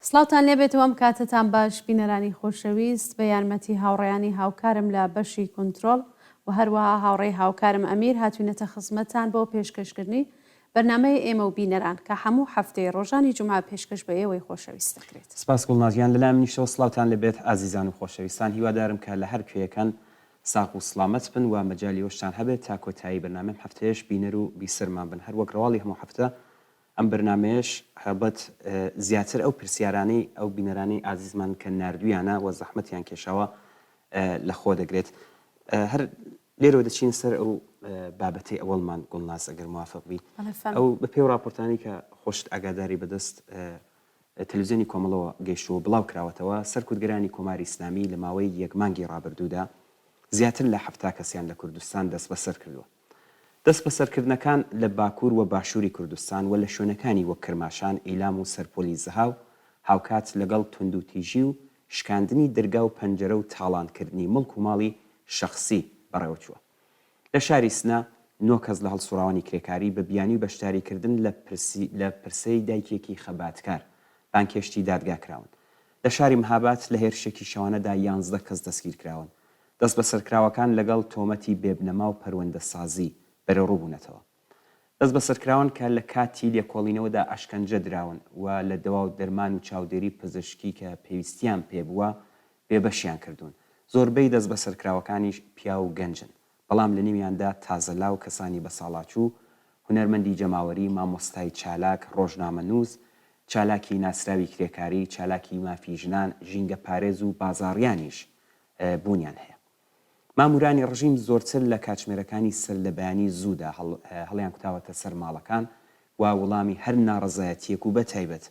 سڵاوتان لێبێتەوەم کاتتان باش بینەرانی خۆشەویست بە یارمەتی هاوڕێیانی هاوکارم لە بەشی کنترۆل و هەروەها هاوڕێی هاوکارم ئەمیر هاتوونەتە خزمەتتان بۆ پێشکەشکردنی بەرنامەی ئێمە و بینەران کە هەموو هەفتەی ڕۆژانی جومعە پێشکەش بە ئێوەی خۆشەویست دەکرێت. سپاس گوڵنازیان لەلای منیشەوە سڵاوتان لەبێت ئازیزان و خۆشەویستان هیوادارم کە لە هەر کوێیەکان ساق و سڵامەت بن و مەجالی وەشتان هەبێت تا کۆتایی بەرنامەم هەفتەیەش بینەر و بیسەرمان بن هەر وەک ڕواڵی هەموو هەفتە ئەم بەرنامەیەش هەبەت زیاتر ئەو پرسیارانەی ئەو بینەرانی ئازیزمان کە نردویانە و زەحمەتیان کێشاوە لە خۆ دەگرێت. هەر لێرەوە دەچین سەر ئەو بابەتی ئەوڵمان گوڵناس ئەگەر موافق بی ئەو بە پێی راپۆرتانی کە خۆشت ئاگاداری بەدەست تەلەڤیزیۆنی کۆمەڵەوە گەیشتووە بڵاو کراوەتەوە سەرکوتگەرانی کۆماری ئیسلامی لە ماوەی یەک مانگی ڕابردوودا زیاتر لە 70 کەسیان لە کوردستان دەست بەسەر کردووە. دەست بەسەرکردنەکان لە باکوور و باشووری کوردستان و لە شوێنەکانی وەک کرماشان، ئیلام و سەرپۆلی زەهاو هاوکات لەگەڵ توندوتیژی و شکاندنی دەرگا و پەنجەرە و تاڵانکردنی مڵک و ماڵی شەخسی بەڕێوەچووە. لە شاری سنا 9 کەس لە هەڵسوڕاوانی کرێکاری بە بیانی و بەشداریکردن لە پرسەی دایکێکی خەباتکار بانکێشتی دادگا کراون. لە شاری مهابات لە هێرشێکی شەوانەدا 11 کەس دەستگیر کراون. دەست بەسەرکراوەکان لەگەڵ تۆمەتی بێبنەما و پەروەندەسازی بەرەڕووبوونەتەوە. دەست بەسەرکراون کە لە کاتی لێکۆڵینەوەدا ئەشکەنجە دراون و لە دەوا و دەرمان و چاودێری پزیشکی کە پێویستیان پێبووە بێبەشیان کردوون. زۆربەی دەست بەسەرکراوەکانیش پیا و گەنجن، بەڵام لە نیمیاندا تازەلا و کەسانی بەساڵاچوو، هونەرمەندی جەماوەری، مامۆستای چالاک، ڕۆژنامەنووس، چالاکی ناسراوی کرێکاری، چالاکی مافی ژنان، ژینگە پارێز و بازاڕیانیش بوونیان هەیە. مامورانی ڕژیم زۆرتر لە کاتژمێرەکانی سەر لە بەیانی زوودا هەڵیان کوتاوەتە سەر ماڵەکان و وەڵامی هەر ناڕزایەتیەک و بەتایبەت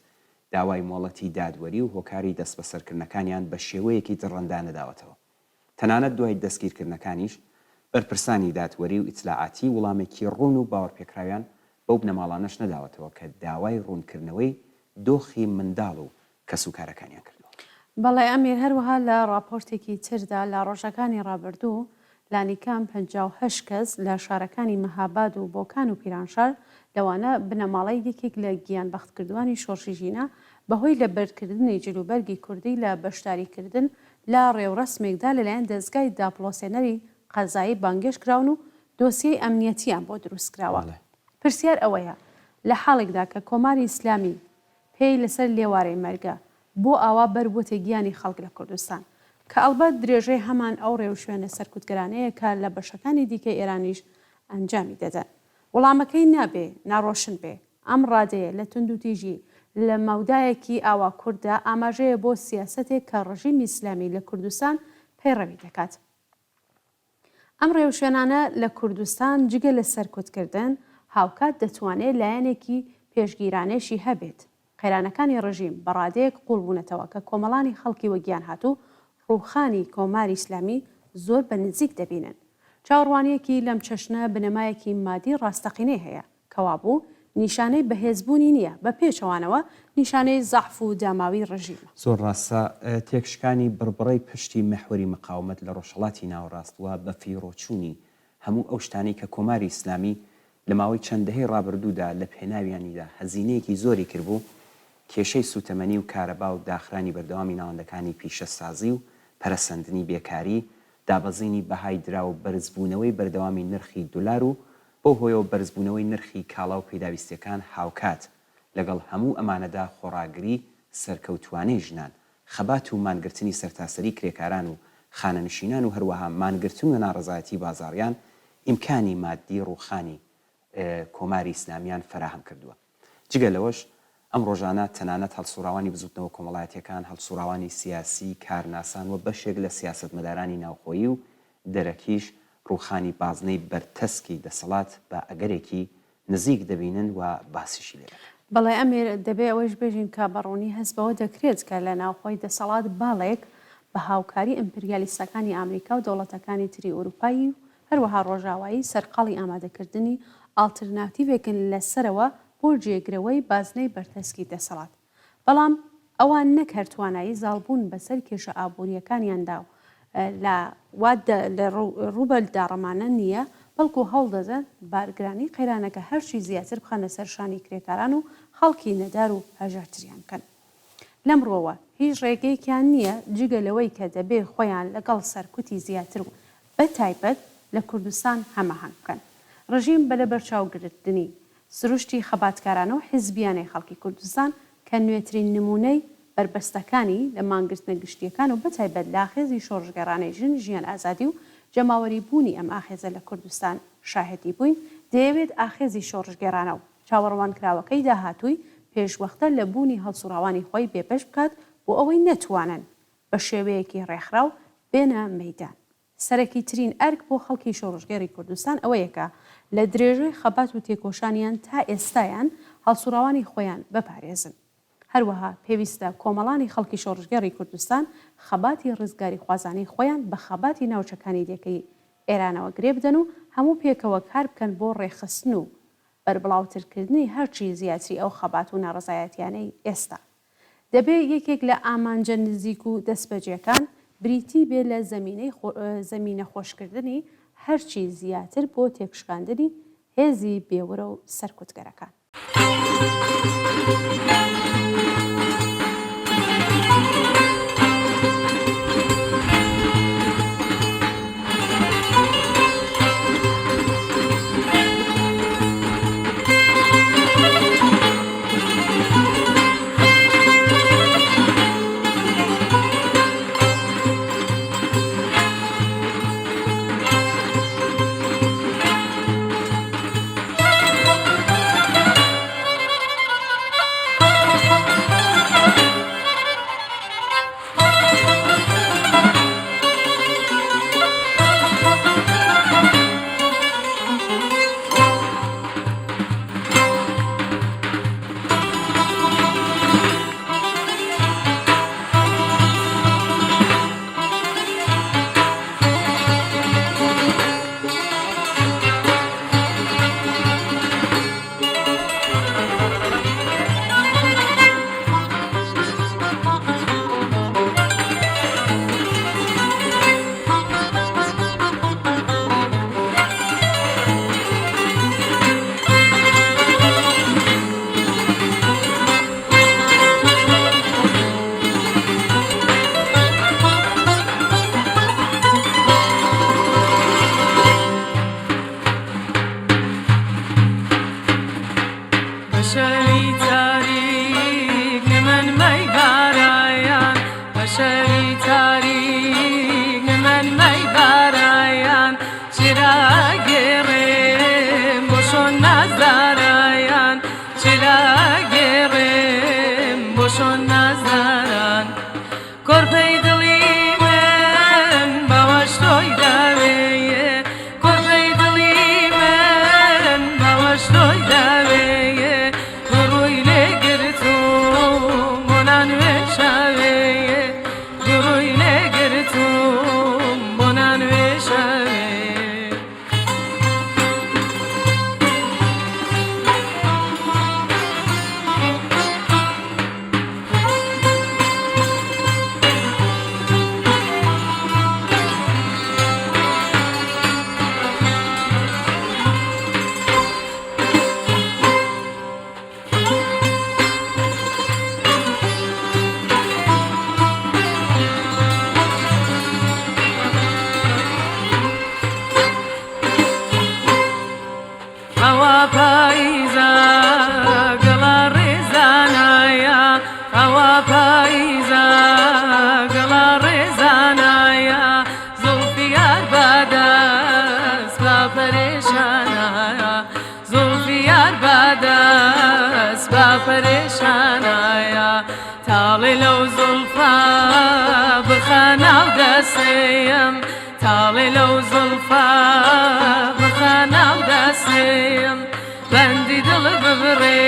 داوای مۆڵەتی دادوەری و هۆکاری دەست بەسەرکردنەکانیان بە شێوەیەکی دڕەندا نەداوەتەوە. تەنانەت دوای دەستگیرکردنەکانیش بەرپرسانی دادوەری و ئیتلاعاتی وەڵامێکی ڕوون و باوەڕپێکراویان بەو بنەماڵانەش نەداوەتەوە کە داوای ڕوونکردنەوەی دۆخی منداڵ و کەسوکارەکانیان کردووە. بەڵێ ئەمیر هەروەها لە راپۆرتێکی تردا لە ڕۆژەکانی ڕابردوو لانیکان 58 کەس لە شارەکانی مەهاباد و بۆکان و پیرانشار لەوانە بنەماڵی یەکێک لە گیان بەختکردوانی شۆڕشی ژینە بەهۆی لە بەرکردنی جلوبەرگی کوردی لە بەشداریکردن لە ڕێوڕەسمێکدا لەلایەن دەستگای داپڵۆسێنەری قەزایی بانگێش کراون و دۆسیەی ئەمنیەتیان بۆ دروست کراوە. پرسیار ئەوەیە لە حاڵێکدا کە کۆماری ئیسلامی پێی لەسەر لێوارەی مەرگە بۆ ئاوا بەربووتە گیانی خەڵک لە کوردستان کە ئەڵبەت درێژەی هەمان ئەو ڕێو شوێنە سەرکوتگەرانەیە کە لە بەشەکانی دیکە ئێرانیش ئەنجامی دەدەن. وەڵامەکەی نابێ ناڕۆشن بێ ئەم ڕادەیە لە توندوتیژی لە مەودایەکی ئاوا کووردا ئاماژەیە بۆ سیاسەتێک کە ڕژیمی ئیسلامی لە کوردستان پەیڕەوی دەکات. ئەم ڕێو شوێنانە لە کوردستان جگە لە سەرکوتکردن هاوکات دەتوانێت لایەنێکی پێشگیرانێشی هەبێت. قەیرانەکانی ڕژیم بەڕادەیەک قوڵ بوونەتەوە کە کۆمەڵانی خەڵکی وەگیان هاتوو ڕووخانی کۆماری ئیسلامی زۆر بە نزیک دەبینن. چاوەڕوانیەکی لەم چەشنە بنەمایەکی مادی ڕاستەقینەی هەیە کەوابوو نیشانەی بەهێزبوونی نییە بە پێچەوانەوە نیشانەی زەعف و داماوی ڕژیمە. زۆر ڕاستە تێکشکانی بڕبڕی پشتی مەحوەری مقاومەت لە ڕۆژهەڵاتی ناوەڕاستوە بە فیرۆچوونی هەموو ئەو شتانی کە کۆماری ئیسلامی لە ماوەی چەندەهەی ڕابردوودا لە پێناویانیدا هەزینەیەکی زۆری کردبوو کێشەی سوتەمەنی و کارەبا و داخرانی بەردەوامی ناوەندەکانی پیشەسازی و پەرەسەندنی بێکاری، دابەزینی بەهای درا و بەرزبوونەوەی بەردەوامی نرخی دولار و بۆ هۆیەوە بەرزبوونەوەی نرخی کاڵا و پێداویستیەکان هاوکات لەگەڵ هەموو ئەمانەدا خۆڕاگری سەرکەوتوانەی ژنان، خەبات و مانگرتنی سەرتاسەری کرێکاران و خانەنشینان و هەروەها مانگرتن و ناڕزایەتی بازاڕیان ئیمکانی مادی ڕووخانی کۆماری ئیسلامیان فراهم کردووە. جگە لەوەش ئەم ڕۆژانە تەنانەت هەڵسوڕاوانی بزوتنەوە کۆمەڵایەتیەکان، هەڵسوڕاوانی سیاسی، کارناسان و بەشێک لە سیاسەتمەدارانی ناوخۆیی و دەرەکیش ڕووخانی بازنەی بەرتەسکی دەسەڵات بە ئەگەرێکی نزیک دەبینن و باسیشی لێ. بەڵێ ئەمیر دەبێ ئەوەش بێژین کە بەڕوونی هەست بەوە دەکرێت کە لە ناوخۆی دەسەڵات باڵێک بە هاوکاری ئیمپریالیستەکانی ئەمریکا و دەوڵەتەکانی تری ئوروپایی و هەروەها ڕۆژاوایی سەرقاڵی ئامادەکردنی ئالترناتیڤێکن لەسەرەوە بۆ جێگرەوەی بازنەی بەرتەسکی دەسەڵات. بەڵام ئەوان نەک هەر توانایی زاڵبوون بەسەر کێشە ئابوووریەکانیاندا و لە ڕوبەلدا ڕەمانە نییە، بەڵکو هەوڵ دەدەن بارگرانی قەیرانەکە هەرچی زیاتر بخەنە سەر شانی کرێکاران و خەڵکی نەدار و هەژارتریان بکەن. لەمڕۆوە هیچ ڕێگەیەکیان نییە جگە لەوەی کە دەبێ خۆیان لەگەڵ سەرکوتی زیاتر و بە تایبەت لە کوردستان هەماهنگ بکەن. ڕژیم بە لە بەرچاوگرتنی سروشتی خەباتکارانە و حیزبیانەی خەڵکی کوردستان کە نوێترین نمونەی بربەستەکانی لە مانگرتنە گشتیەکان و بەتایبەت لە ئاخێزی شۆڕژگەڕانەی ژیان ئازادی و جەماوەری بوونی ئەم ئاخێزە لە کوردستان شاهدی بووین، دەیەوێت ئاخێزی شۆڕژگەڕانە و چاوەڕوانکراوەکەی داهاتووی پێشوەختە لە بوونی هەڵسوڕاوانی خۆی بێپەش بکات بۆ ئەوەی نەتوانن بە شێوەیەکی ڕێکخراو بێنە مەیدان. سەرەکی ترین ئەرک بۆ خەڵکی شۆڕژگەڕی کوردستان ئەوەیەکە لە درێژەی خەبات و تێکۆشانیان تا ئێستایان هەڵسوڕاوانی خۆیان بپارێزن. هەروەها پێویستە کۆمەڵانی خەڵکی شۆڕژگەڕی کوردستان خەباتی ڕزگاری خوازانی خۆیان بە خەباتی ناوچەکانی دیەکەی ئێرانەوە گرێ بدەن و هەموو پێکەوە کار بکەن بۆ ڕێخستن و بەربڵاوترکردنی هەرچی زیاتری ئەو خەبات و ناڕزایەتیانەی ئێستا. دەبێت یەکێک لە ئامانجە نزیک و دەستبەجیەکان بریتی بێ لە زەمینە خۆشکردنی هەرچی زیاتر بۆ تێکشکاندنی هێزی بێوەرە و سەرکوتگەرەکان. تاڵێ لەو زڵفا بخانە و دەسێم بەندی دڵ ببڕێ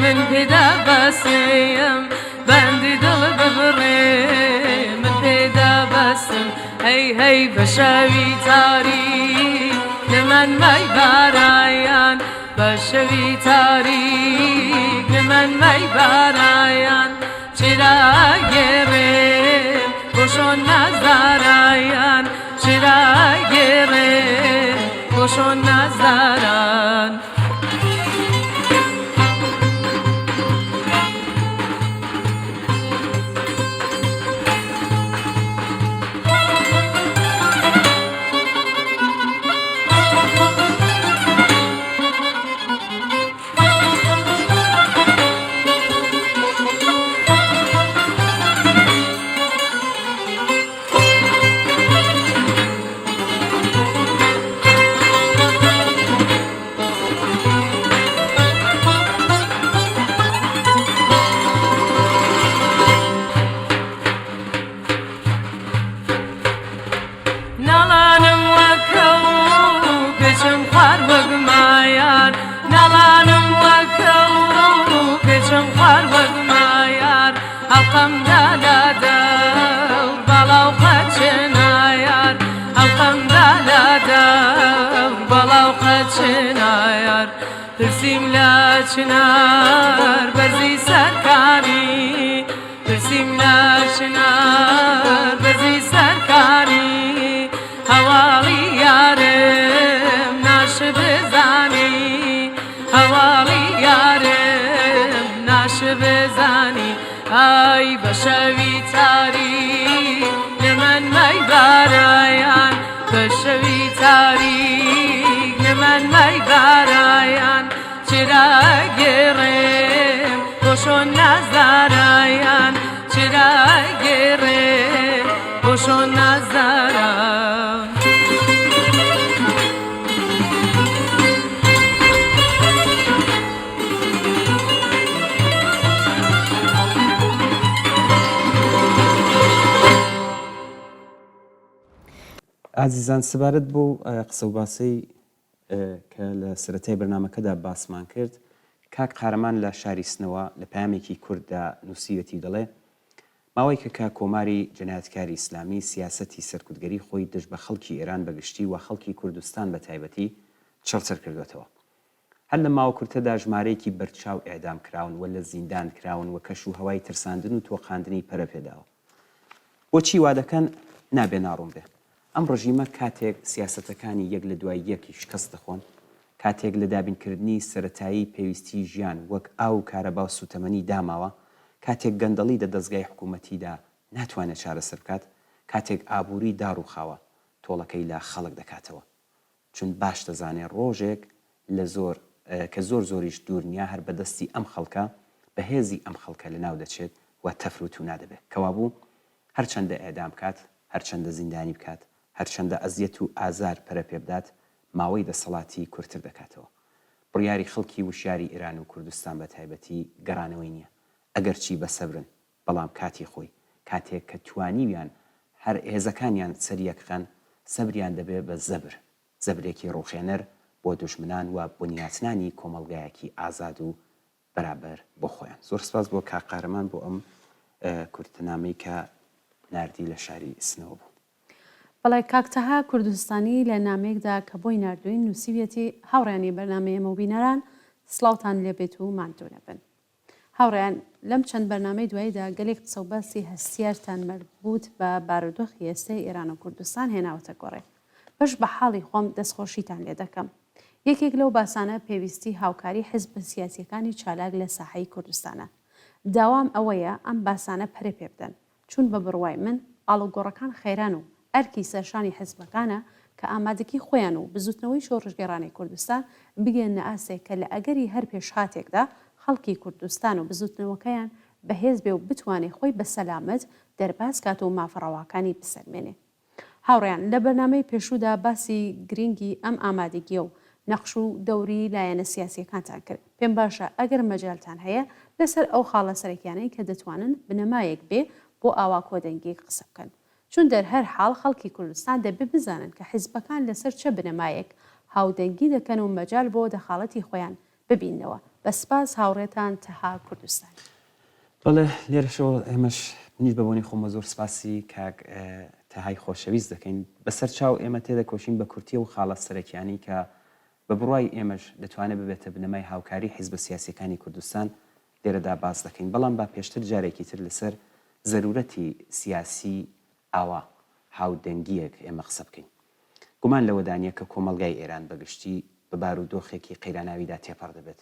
من پێدا بەسێم بەندی دڵ ببڕێ من پێدا بەسم هەی هەی بە شەوی تاریک لەمەن مەی بارایان بە شەوی تاریک لەمەن مەی بارایان چرا گێڕێم بۆشۆن نازدارایان چرا گێڕێم بۆشۆن نازداران كورو كجم قرب ما يار القم دالادا بلاو قچنا يار القم دالادا بلاو قچنا يار ترسيم لا چنار برزي سركاني ترسيم لا چنار برزي سركاني هوالي يارم ناش بزاني هوالي يارم ناش بزاني اي بشوي تاري لمن ماي بارايان بشوي تاري لمن ماي بارايان چرا گرم بوشون نزارايان چرا گرم بوشون نزارا ئازیزان سبارەت بۆ قسە و باسی کە لە سەرەتای بەرنامەکەدا باسمان کرد کاک قارەمان لە شاری سنەوە لە پامێکی کووردا نووسیوەتی دەڵێ ماوەی کە کا کۆماری جەنایەتکاری ئیسلامی سیاسەتی سەرکوتگەری خۆی دژ بە خەڵکی ئێران بەگشتی و خەڵکی کوردستان بە تایبەتی چڕچڕ کردوێتەوە هەر لە ماوە کورتەدا ژمارەیەکی بەرچاو ئێدام کراون و لە زیندان کراون و کەش و هەوای ترساندن و تۆقاندنی پەرە پێداوە بۆچی وا دەکەن نابێ ناڕوون بێ ئەم ڕژیمە کاتێک سیاسەتەکانی یەک لە دوای یەکی شکست دەخۆن کاتێک لە دابینکردنی سەرەتایی پێویستی ژیان وەک ئاو و کارەبا و سوتەمەنی داماوە کاتێک گەندەڵی لە دەستگای حکوومەتیدا ناتوانێت چارەسەر بکات کاتێک ئابووری داڕوخاوە تۆڵەکەی لە خەڵک دەکاتەوە چون باش دەزانێت ڕۆژێک لە زۆر کە زۆر زۆریش دوور نییە هەر بەدەستی ئەم خەڵکە بەهێزی ئەم خەڵکە لەناو دەچێت و تەفروت و نادەبێت کەوابوو هەرچەندە ئێدام بکات هەرچەندە زیندانی بکات هەرچەندە ئەزیەت و ئازار پەرە پێ بدات ماوەی دەسەڵاتی کورتتر دەکاتەوە بڕیاری خەڵکی وشیاری ئێران و کوردستان بە تایبەتی گەڕانەوەی نییە ئەگەرچی بەسەبرن بەڵام کاتی خۆی کاتێک کە توانیویان هەر هێزەکانیان سەریەکخەن سەبریان دەبێ بە زەبرێکی ڕوخێنەر بۆ دوژمنان و بنیاتنانی کۆمەڵگایەکی ئازاد و بەرابەر بۆ خۆیان زۆر سپاس بۆ کاقارەمان بۆ ئەم کورتنامەی کە ناردی لە شاری سنەوە بوو بەڵای کاکتەها کوردستانی لە نامێکدا کە بۆی نردوین نووسیوێتی هاوڕێنی بەرنامەیەمە و بینەران سڵاوتان لێبێت و ماندوونە بن هاوڕێیان لەم چەند بەرنامەی دواییدا گەلێک قسە و باسی هەستیارتان مربوط بە بارودۆخی ئێستای ئێران و کوردستان هێناوەتە گۆڕێ بەش بە حاڵی خۆم دەستخۆشیتان لێ دەکەم یەکێک لەو باسانە پێویستی هاوکاری حیزب سیاسیەکانی چالاک لە ساحەی کوردستانە داوام ئەوەیە ئەم باسانە پەرە پێ بدەن چون بە بڕوای من ئاڵوگۆڕەکان خەیران و ئەرکی سەرشانی حیزبەکانە کە ئامادەکی خۆیان و بزوتنەوەی شۆڕژگەڕانی کوردستان بگەێنە ئاسێک کە لە ئەگەری هەر پێش هاتێکدا خەڵکی کوردستان و بزوتنەوەکەیان بەهێز بێ و بتوانێت خۆی بە سەلامەت دەرباز کات و مافڕەواکانی بسەلمێنێ هاوڕێیان لە بەرنامەی پێشوودا باسی گرنگی ئەم ئامادەگیە و نەخش و دەوری لایەنە سیاسیەکانتان کرد پێم باشە ئەگەر مەجالتان هەیە لەسەر ئەو خاڵە سەرەکیانەی کە دەتوانن بنەمایەک بێ بۆ ئاوا کۆدەنگی قسە بکەن چون دەرهەر حاڵ خەڵکی کوردستان دەبێ بزانن کە حیزبەکان لەسەر چه بنەمایەک هاودەنگی دەکەن و مەجال بۆ دەخاڵەتی خۆیان ببینەوە بە سپاس هاوڕێتان تەها کوردستان بەڵێ لێرەشەوە ئێمەش نیت بەبوونی خۆمە زۆر سپاسی کاک تەهای خۆشەویست دەکەین بەسەر چاو ئێمە تێدەکۆشین بە کورتی و خاڵە سەرەکیانی کە بە بڕوای ئێمەش دەتوانێت ببێتە بنەمای هاوکاری حیزب سیاسیەکانی کوردستان لێرەدا باس دەکەین بەڵام با پێشتر جارێکی تر لەسەر زەرورەتی سیاسی ئاوا هاودەنگیەک ئێمە قسە بکەین گومان لەوەدانە کە کۆمەڵگای ئێران بەگشتی بە بارودۆخێکی قەیراناویدا تێپەڕ دەبێت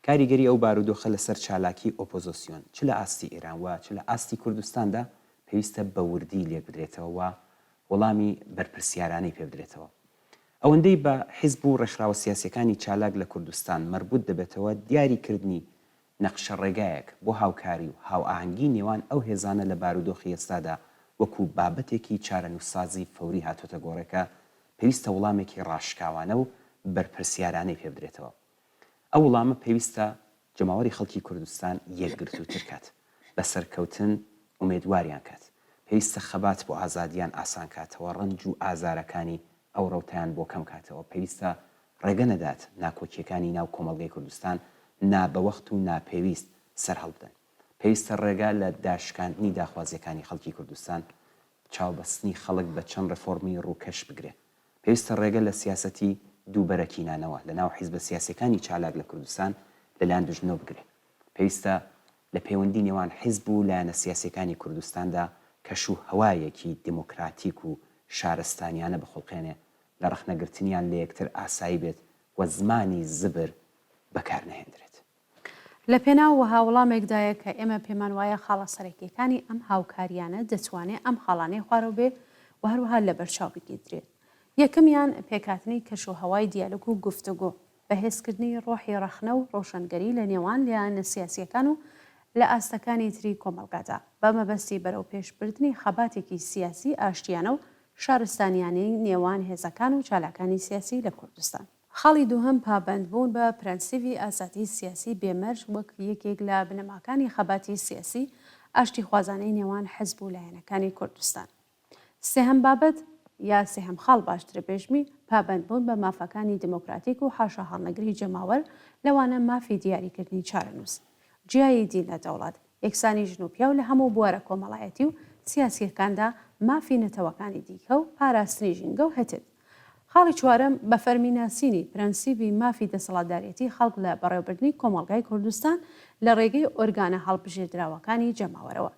کاریگەری ئەو بارودۆخە لەسەر چالاکی ئۆپۆزۆسیۆن چ لە ئاستی ئێران وە چ لە ئاستی کوردستاندا پێویستە بە وردی لێک بدرێتەوە و وەڵامی بەرپرسیارانەی پێ بدرێتەوە ئەوەندەی بە حیزب و ڕێکخراوە سیاسیەکانی چالاک لە کوردستان مربوط دەبێتەوە دیاریکردنی نەقشە ڕێگایەک بۆ هاوکاری و هاوئاهەنگی نێوان ئەو هێزانە لە بارودۆخی ئێستادا وەکو بابەتێکی چارەنووسسازی فەوری هاتۆتە گۆڕێکە پێویستە وەڵامێکی ڕاشکاوانە و بەرپرسیارانەی پێ بدرێتەوە ئەو وەڵامە پێویستە جەماوەری خەڵکی کوردستان یەکگرتووتر کات بە سەرکەوتن ئومێدواریان کات پێویستە خەبات بۆ ئازادیان ئاسان کاتەوە ڕەنج و ئازارەکانی ئەو ڕەوتیان بۆ کەم کاتەوە پێویستە ڕێگە نەدات ناکۆکیەکانی ناو کۆمەڵگەی کوردستان نابەوەخت و ناپێویست سەر هەڵبدەن. پێویستە ڕێگا لە داشکاندنی داخوازیەکانی خەڵکی کوردستان چاوبەستنی خەڵک بە چەند ڕفۆرمی ڕووکەش بگرێ. پێویستە ڕێگە لە سیاسەتی دووبەرەکینانەوە لە ناو حیزبە سیاسەکانی چالاک لە کوردستان لەلایەن دوژنەوە بگرێ. پێویستە لە پەیوەندی نێوان حیزب و لایەنە سیاسەکانی کوردستاندا کەش و هەوایەکی دموکراتیک و شارستانیانە بەخۆڵقێنێ لە ڕەخنەگرتنیان لە یەکتر ئاسایی بێت و زمانی زبر بەکار نەهێنرێت. لە پێناو هاوڵامێکدایە کە ئێمە پێمان وایە خاڵە سەرەکیەکانی ئەم هاوکاریانە دەتوانێت ئەم خاڵانەی خوارەوە بێ و هەروەها لە بەرچاو بگیرێت. یەکەمیان پێکاتنی کەش و هەوای دیالۆگ و گفتوگۆ، بەهێزکردنی ڕۆحی ڕەخنە و ڕۆشنگەری لە نێوان لایەنە سیاسیەکان و لە ئاستەکانی تری کۆمەڵگادا بە مەبەستی بەرەو پێشبردننی خەباتێکی سیاسی ئاشتیانە و شارستانیانی نێوان هێزەکان و چالاکانی سیاسی لە کوردستان. خاڵی دووهەم پابندبوون بە پرەنسیڤی ئازادی سیاسی بێمەرج وەک یەکێک لە بنەماکانی خەباتی سیاسی ئاشتی خوازانەی نێوان حیزب و لایەنەکانی کوردستان. سێهەم بابەت یا سێهەم خاڵ باشترە بێژمی پابندبوون بە مافەکانی دموکراتیک و حاشا هەڵنەگری جەماوەر لەوانە مافی دیاریکردنی چارەنووس، جیایی دین لە دەوڵات، یەکسانی ژن و پیا و لە هەموو بوارە کۆمەڵایەتی و سیاسیەکاندا مافی نەتەوەکانی دیکە و پاراستنی ژینگە و هەتت. خاڵی چوارەم بە فەرمیناسینی پرەنسیبی مافی دەسەڵاتدارەتی خەڵک لە بەڕێوەبردننی کۆمەڵگای کوردستان لە ڕێگەی ئۆرگانە هەڵبژێردراوەکانی جەماوەرەوە.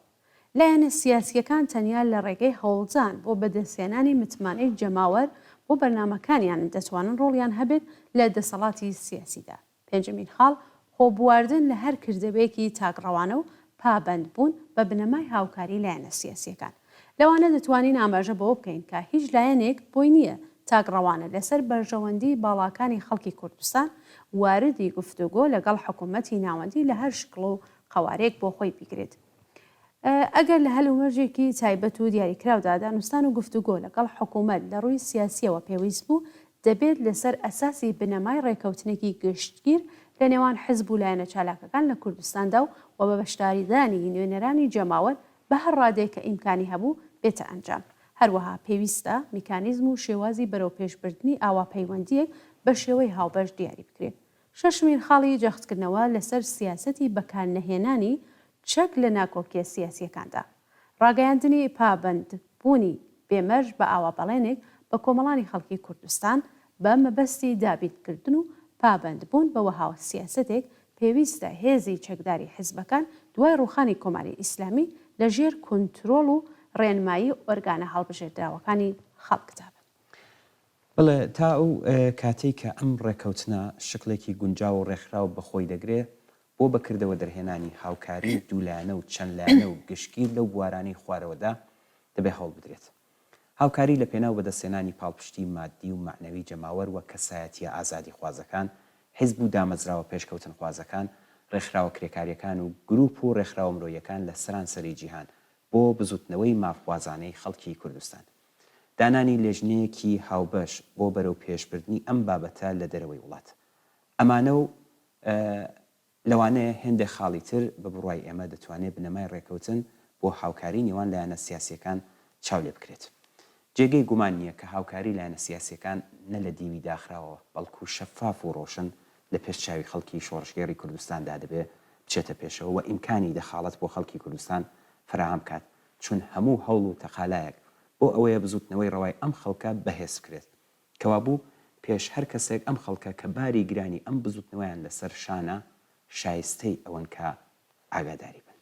لایەنە سیاسیەکان تەنیا لە ڕێگەی هەوڵجان بۆ بەدەستێنانی متمانەی جەماوەر بۆ بەرنامەکانیان دەتوانن ڕۆڵیان هەبێت لە دەسەڵاتی سیاسیدا. پێنجمین خاڵ خۆبواردن لە هەر کردەوەیەکی تاکڕەوانە و پابندبوون بە بنەمای هاوکاری لایەنە سیاسیەکان. لەوانە دەتوانین ئاماژە بەوە بکەین کە هیچ لایەنێک بۆی نییە تاکڕەوانە لەسەر بەرژەوەندی باڵاکانی خەڵکی کوردستان واردی گفتوگۆ لەگەڵ حکوومەتی ناوەندی لە هەر شکڵ و قەوارێک بۆ خۆی بگرێت. ئەگەر لە هەلومەرجێکی تایبەت و دیاریکراودا دانوستان و گفتوگۆ لەگەڵ حکوومەت لە ڕووی سیاسیەوە پێویست بوو، دەبێت لەسەر ئەساسی بنەمای ڕێکەوتنێکی گشتگیر لە نێوان حیزب و لایەنە چالاکەکان لە کوردستاندا و بە بەشداریدانی نوێنەرانی جەماوەر بە هەر ڕادێک کە ئیمکانی هەبوو بێتە ئەنجام. هەروەها پێویستە میکانیزم و شێوازی بەرەو پێشبردننی ئاواپەیوەندیەک بە شێوەی هاوبەش دیاری بکرێت. شەشمین خاڵی جەختکردنەوە لەسەر سیاسەتی بەکارنەهێنانی چەک لە ناکۆکیە سیاسیەکاندا. ڕاگەیاندنی پابندبوونی بێمەرج بە ئاوابەڵێنێک بە کۆمەڵانی خەڵکی کوردستان بە مەبەستی دابینکردن و پابندبوون بە وەهاو سیاسەتێک پێویستە هێزی چەکداری حیزبەکان دوای ڕوخانی کۆماری ئیسلامی لەژێر کۆنترۆڵ و ڕێنمایی ئۆرگانە هەڵبژێردراوەکانی خەڵکدا بن. بڵێ تا ئەو کاتێک کە ئەم ڕێکەوتنە شکلێکی گونجاو و ڕێکخراو بەخۆی دەگرێت بۆ بەکردەوە دەرهێنانی هاوکاری دوولایەنە و چەندلایەنە و گشتگیر لەو بوارانەی خوارەوەدا دەبێت هەوڵ بدرێت. هاوکاری لە پێناو بەدەستێنانی پاڵپشتی مادی و معنەوی جەماوەر وە کەسایەتیە ئازادی خوازەکان، حیزب و دامەزراوە پێشکەوتن خوازەکان، ڕێکخراوە کرێکاریەکان و گروپ و ڕێکخراوە مرۆیەکان لە سەرانسەری جیهان بۆ بزوتنەوەی مافوازانەی خەڵکی کوردستان. دانانی لێژنەیەکی هاوبەش بۆ بەرەو پێشبردننی ئەم بابەتە لە دەرەوەی وڵات. ئەمانە و لەوانەیە هێندێک خاڵی تر بە بڕوای ئێمە دەتوانێت بنەمای ڕێکەوتن بۆ هاوکاری نێوان لایەنە سیاسیەکان چاو لێ بکرێت. جێگەی گومان نییە کە هاوکاری لایەنە سیاسیەکان نە لە دیوی داخراوە بەڵکو شەفاف و ڕۆشن لە پێشچاوی خەڵکی شۆڕشگێڕی کوردستاندا دەبێت بچێتە پێشەوە و ئیمکانی دەخاڵەت بۆ خەڵکی کوردستان فراهم کات، چون هەموو هەوڵ و تەقالایەک بۆ ئەوەیە بزوتنەوەی ڕەوای ئەم خەڵکە بەهێز بکرێت کەوا بوو پێش هەر کەسێک ئەم خەڵکە کە باری گرانی ئەم بزوتنەوەیان لەسەر شانە شایستەی ئەوەن کە ئاگاداری بن.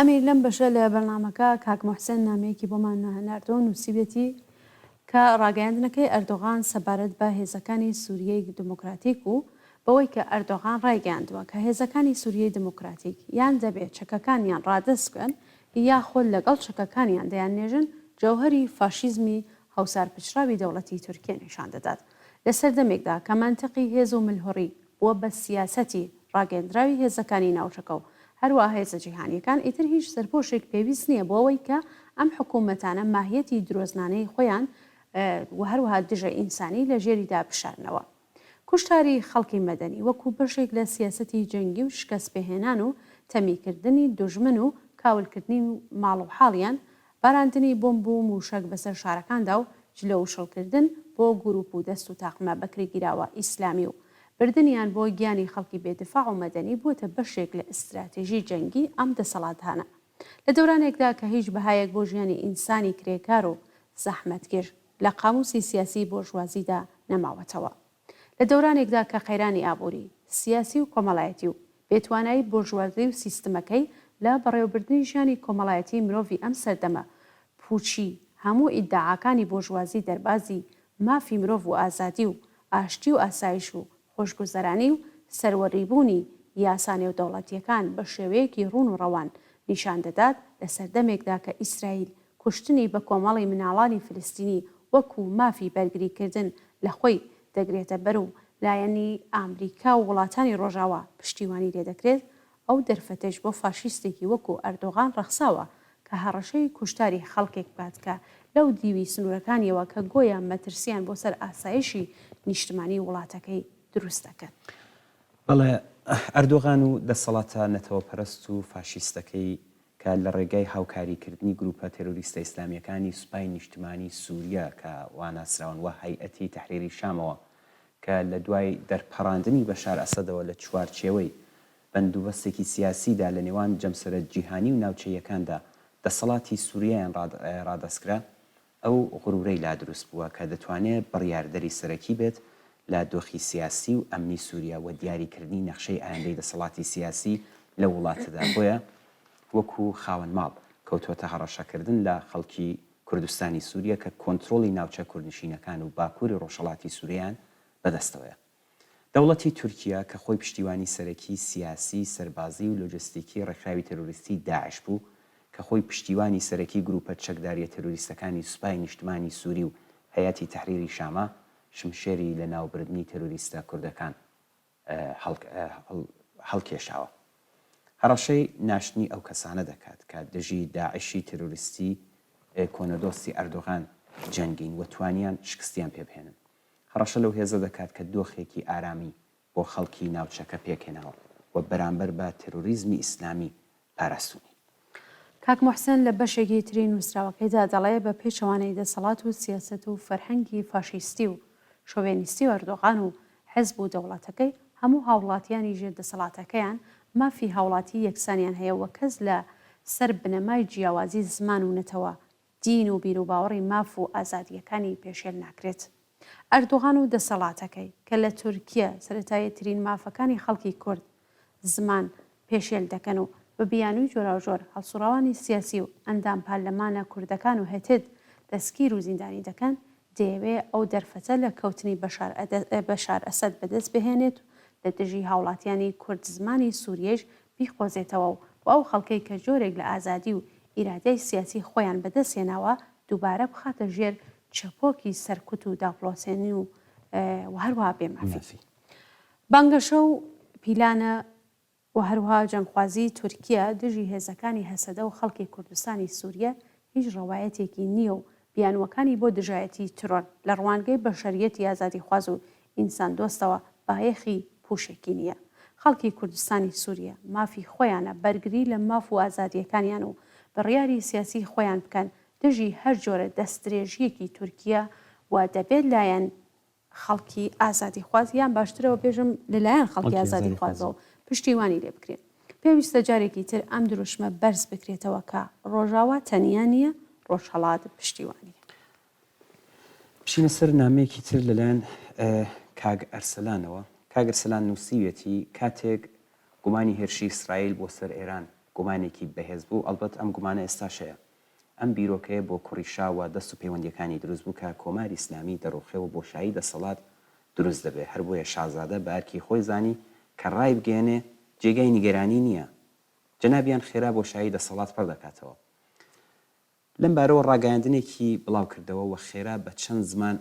ئەمیر لەم بەشە لە بەرنامەکە کاک محسن نامەیەکی بۆمان ناهێناردەوە نووسیبێتی کە ڕاگەیاندنەکەی ئەردۆغان سەبارەت بە هێزەکانی سووریەی دموکراتیک و بەوەی کە ئەردۆغان ڕایگەیاندووە کە هێزەکانی سووریەی دموکراتیک یان دەبێت چەکەکانیان ڕادەست بکەن یا خۆل لەگەڵ چەکەکانیان دەیانێژن جەوهەری فاشیزمی هەوسار پچراوی دەوڵەتی تورکیە نیشان دەدات. لە سەردەمێکدا کە مانتەقی هێز و ملهوڕی بووە بە سیاسەتی ڕاگەیاندراوی هێزەکانی ناوچەکە و هەروە هێزە جیهانیەکان ئیتر هیچ سەرپۆشێک پێویست نییە بۆەوەی کە ئەم حکوومەتانە ماهیەتی درۆزنانەی خۆیان و هەروەها دژە ئینسانی لە ژێریدا بشارنەوە. کوشتاری خەڵکی مەدەنی وەکو بەشێک لە سیاسەتی جەنگی و شکەست پێهێنان و تەمیکردنی دوژمن و کاولکردنی ماڵ و حاڵیان، باراندنی بۆمب و موشک بەسەر شارەکاندا و جلە و شڵکردن بۆ گروپ و دەست و تاقمە بەکرێگیراوە ئیسلامی و بردنیان بۆ گیانی خەڵکی بێدفاع و مەدەنی بووتە بەشێک لە ئستراتێژی جەنگی ئەم دەسەڵاتانە لە دەورانێکدا کە هیچ بەهایەک بۆ ژیانی ئینسانی کرێکار و زەحمەتکێش لە قاموسی سیاسی بۆژوازیدا نەماوەتەوە. لە دەورانێکدا کە قەیرانی ئابووری، سیاسی و کۆمەڵایەتی و بێتوانایی بۆژوازی و سیستمەکەی لە بەڕێوەبردنی ژیانی کۆمەڵایەتی مرۆڤی ئەم سەردەمە پوچی هەموو ئیدعاکانی بۆژوازی دەربازی مافی مرۆڤ و ئازادی و ئاشتی و ئاسایش و خۆشگوزەرانی و سەروەڕیبوونی یاسانێ و دەوڵەتیەکان بە شێوەیەکی ڕوون و ڕەوان نیشان دەدات لە سەردەمێکدا کە ئیسرائیل کوشتنی بە کۆمەڵی مناڵانی فلستینی وەکو مافی بەرگریکردن لە خۆی دەگرێتە بەر و لایەنی ئامریکا و وڵاتانی ڕۆژاوە پشتیوانی لێدەکرێت، ئەو دەرفەتەش بۆ فاشیستێکی وەکو ئەردۆغان ڕەخساوە کە هەڕەشەی کوشتاری خەڵکێک بات کە لەو دیوی سنوورەکانیەوە کە گۆیان مەترسیان بۆ سەر ئاسایشی نیشتمانی وڵاتەکەی دروست دەکەن. بەڵێ ئەردۆغان و دەسەڵاتە نەتەوەپەرست و فاشیستەکەی کە لە ڕێگای هاوکاریکردنی گروپە تێرۆریستە ئیسلامیەکانی سوپای نیشتمانی سووریا کە واناسراون و هەیئەتی تەحریری شامەوە کە لە دوای دەرپەڕاندنی بەشار ئەسەدەوە لە چوارچێوەی بەندوبەستێکی سیاسیدا لە نێوان جەمسەرە جیهانی و ناوچەیەکاندا دەسەڵاتی سووریایان ڕادەستکرا، ئەو غڕورەی لا دروست بووە کە دەتوانێت بڕیاردەری سەرەکی بێت لە دۆخی سیاسی و ئەمنی سووریا و دیاریکردنی نەخشەی ئایندەی دەسەڵاتی سیاسی لە وڵاتەدا بۆیە وەکو خاوەن ماڵ کەوتوەتە هەڕەشەکردن لە خەڵکی کوردستانی سووریا کە کۆنتترۆلی ناوچە کوردنشینەکان و باکووری ڕۆژهەڵاتی سووریان بەدەستەوەیە. دەوڵەتی تورکیا کە خۆی پشتیوانی سەرەکی سیاسی سەربازی و لۆجستیکی ڕێکخراوی تەرۆریستی داعش بوو کە خۆی پشتیوانی سەرەکی گروپە چەکداریە تەرۆریستەکانی سوپای نیشتمانی سووری و هەیەتی تەحریری شامە شمشێری لە ناوبردنی تەرۆریستە کوردەکان هەڵکێشاوە. هەڕەشەی ناشتنی ئەو کەسانە دەکات کە دژی داعشی تەرۆریستی کۆنەدۆستی ئەردۆغان جەنگین و توانیان شکستیان پێبهێنن. هەڕەشە لەو هێزە دەکات کە دۆخێکی ئارامی بۆ خەڵکی ناوچەکە پێکێنەوە و بەرامبەر بە تەرۆریزمی ئیسلامی پاراستونی. کاک محسن لە بەشێکی تری نووسراوەکەیدا دەڵێ بە پێچەوانەی دەسەڵات و سیاسەت و فەرهەنگی فاشیستی و شۆڤێنیستی و ئەردۆغان و حزب و دەوڵەتەکەی هەموو هاوڵاتیانی ژێر دەسەڵاتەکەیان مافی هاوڵاتی یەکسانیان هەیە وە کەس لە سەر بنەمای جیاوازی زمان و نەتەوە دین و بیر و باوەڕی ماف و ئازادیەکانی پێشێل ناکرێت. ئەردۆغان و دەسەڵاتەکەی کە لە تورکیە سەرەتاییترین مافەکانی خەڵکی کورد زمان پێشێل دەکەن و بە بیانووی جۆراوژۆر هەڵسوڕاوانی سیاسی و ئەندام پارلەمانە کوردەکان و هێتت دەستگیر و زیندانی دەکەن دەیەوێت ئەو دەرفەتە لە کەوتنی بەشار ئەسەد بەدەست بهێنێت و لە دژی هاوڵاتیانی کورد زمانی سووریەش بیخۆزێتەوە و ئەو خەڵکەی کە جۆرێک لە ئازادی و ئیرادەی سیاسی خۆیان بەدەستێناوە دووبارە بخاتە ژێر چەپۆکی سەرکوت و داپڵۆسێنی و هەروەها بێمافی. بانگەشە و پیلانە و هەروها جەنگخوازی تورکیا دژی هێزەکانی هەسەدە و خەڵکی کوردستانی سووریە هیچ ڕەوایەتێکی نییە و بیانوەکانی بۆ دژایەتی ترۆر لە ڕوانگەی بەشەریەتی ئازادی خواز و ئینسان دۆستەوە بایەخی پوشێکی نییە. خەڵکی کوردستانی سووریە مافی خۆیانە بەرگری لە ماف و ئازادیەکانیان و بڕیاری سیاسی خۆیان بکەن دژی هەر جۆرە دەستدرێژیەکی تورکیا و دەبێت لایەن خەڵکی ئازادی خواز یان باشترەوە بێژم لەلایەن خەڵکی ئازادی خوازەوە پشتیوانی لێ بکرێن. پێویستە جارێکی تر ئەم دروشمە بەرز بکرێتەوە کە ڕۆژاوا تەنیا نیە ڕۆژهەڵات پشتیوانیە. بچینە سەر نامەیەکی تر لەلایەن کاگ ئەرسەلانەوە. کاگ ئەرسەلان نووسیوێتی کاتێک گومانی هێرشی ئیسرائیل بۆ سەر ئێران گومانێکی بەهێز بوو ئەلبەت ئەم گومانە ئێستاشەیە. ئەم بیرۆکەیە بۆ کوڕیشاوە دەست و پەیوەندیەکانی دروست بوو کە کۆماری ئیسلامی دەڕۆخێەوە بۆ شایی دەسەڵات دروست دەبێت. هەر بۆیە شازادە بە ئەرکی خۆی زانی کە ڕای بگەێنێ جێگای نیگەرانی نییە. جەنابیان خێرا بۆ شایی دەسەڵات پڕ دەکاتەوە. لەم بارەوە ڕاگەیاندنێکی بڵاو کردەوە و خێرا بە چەند زمان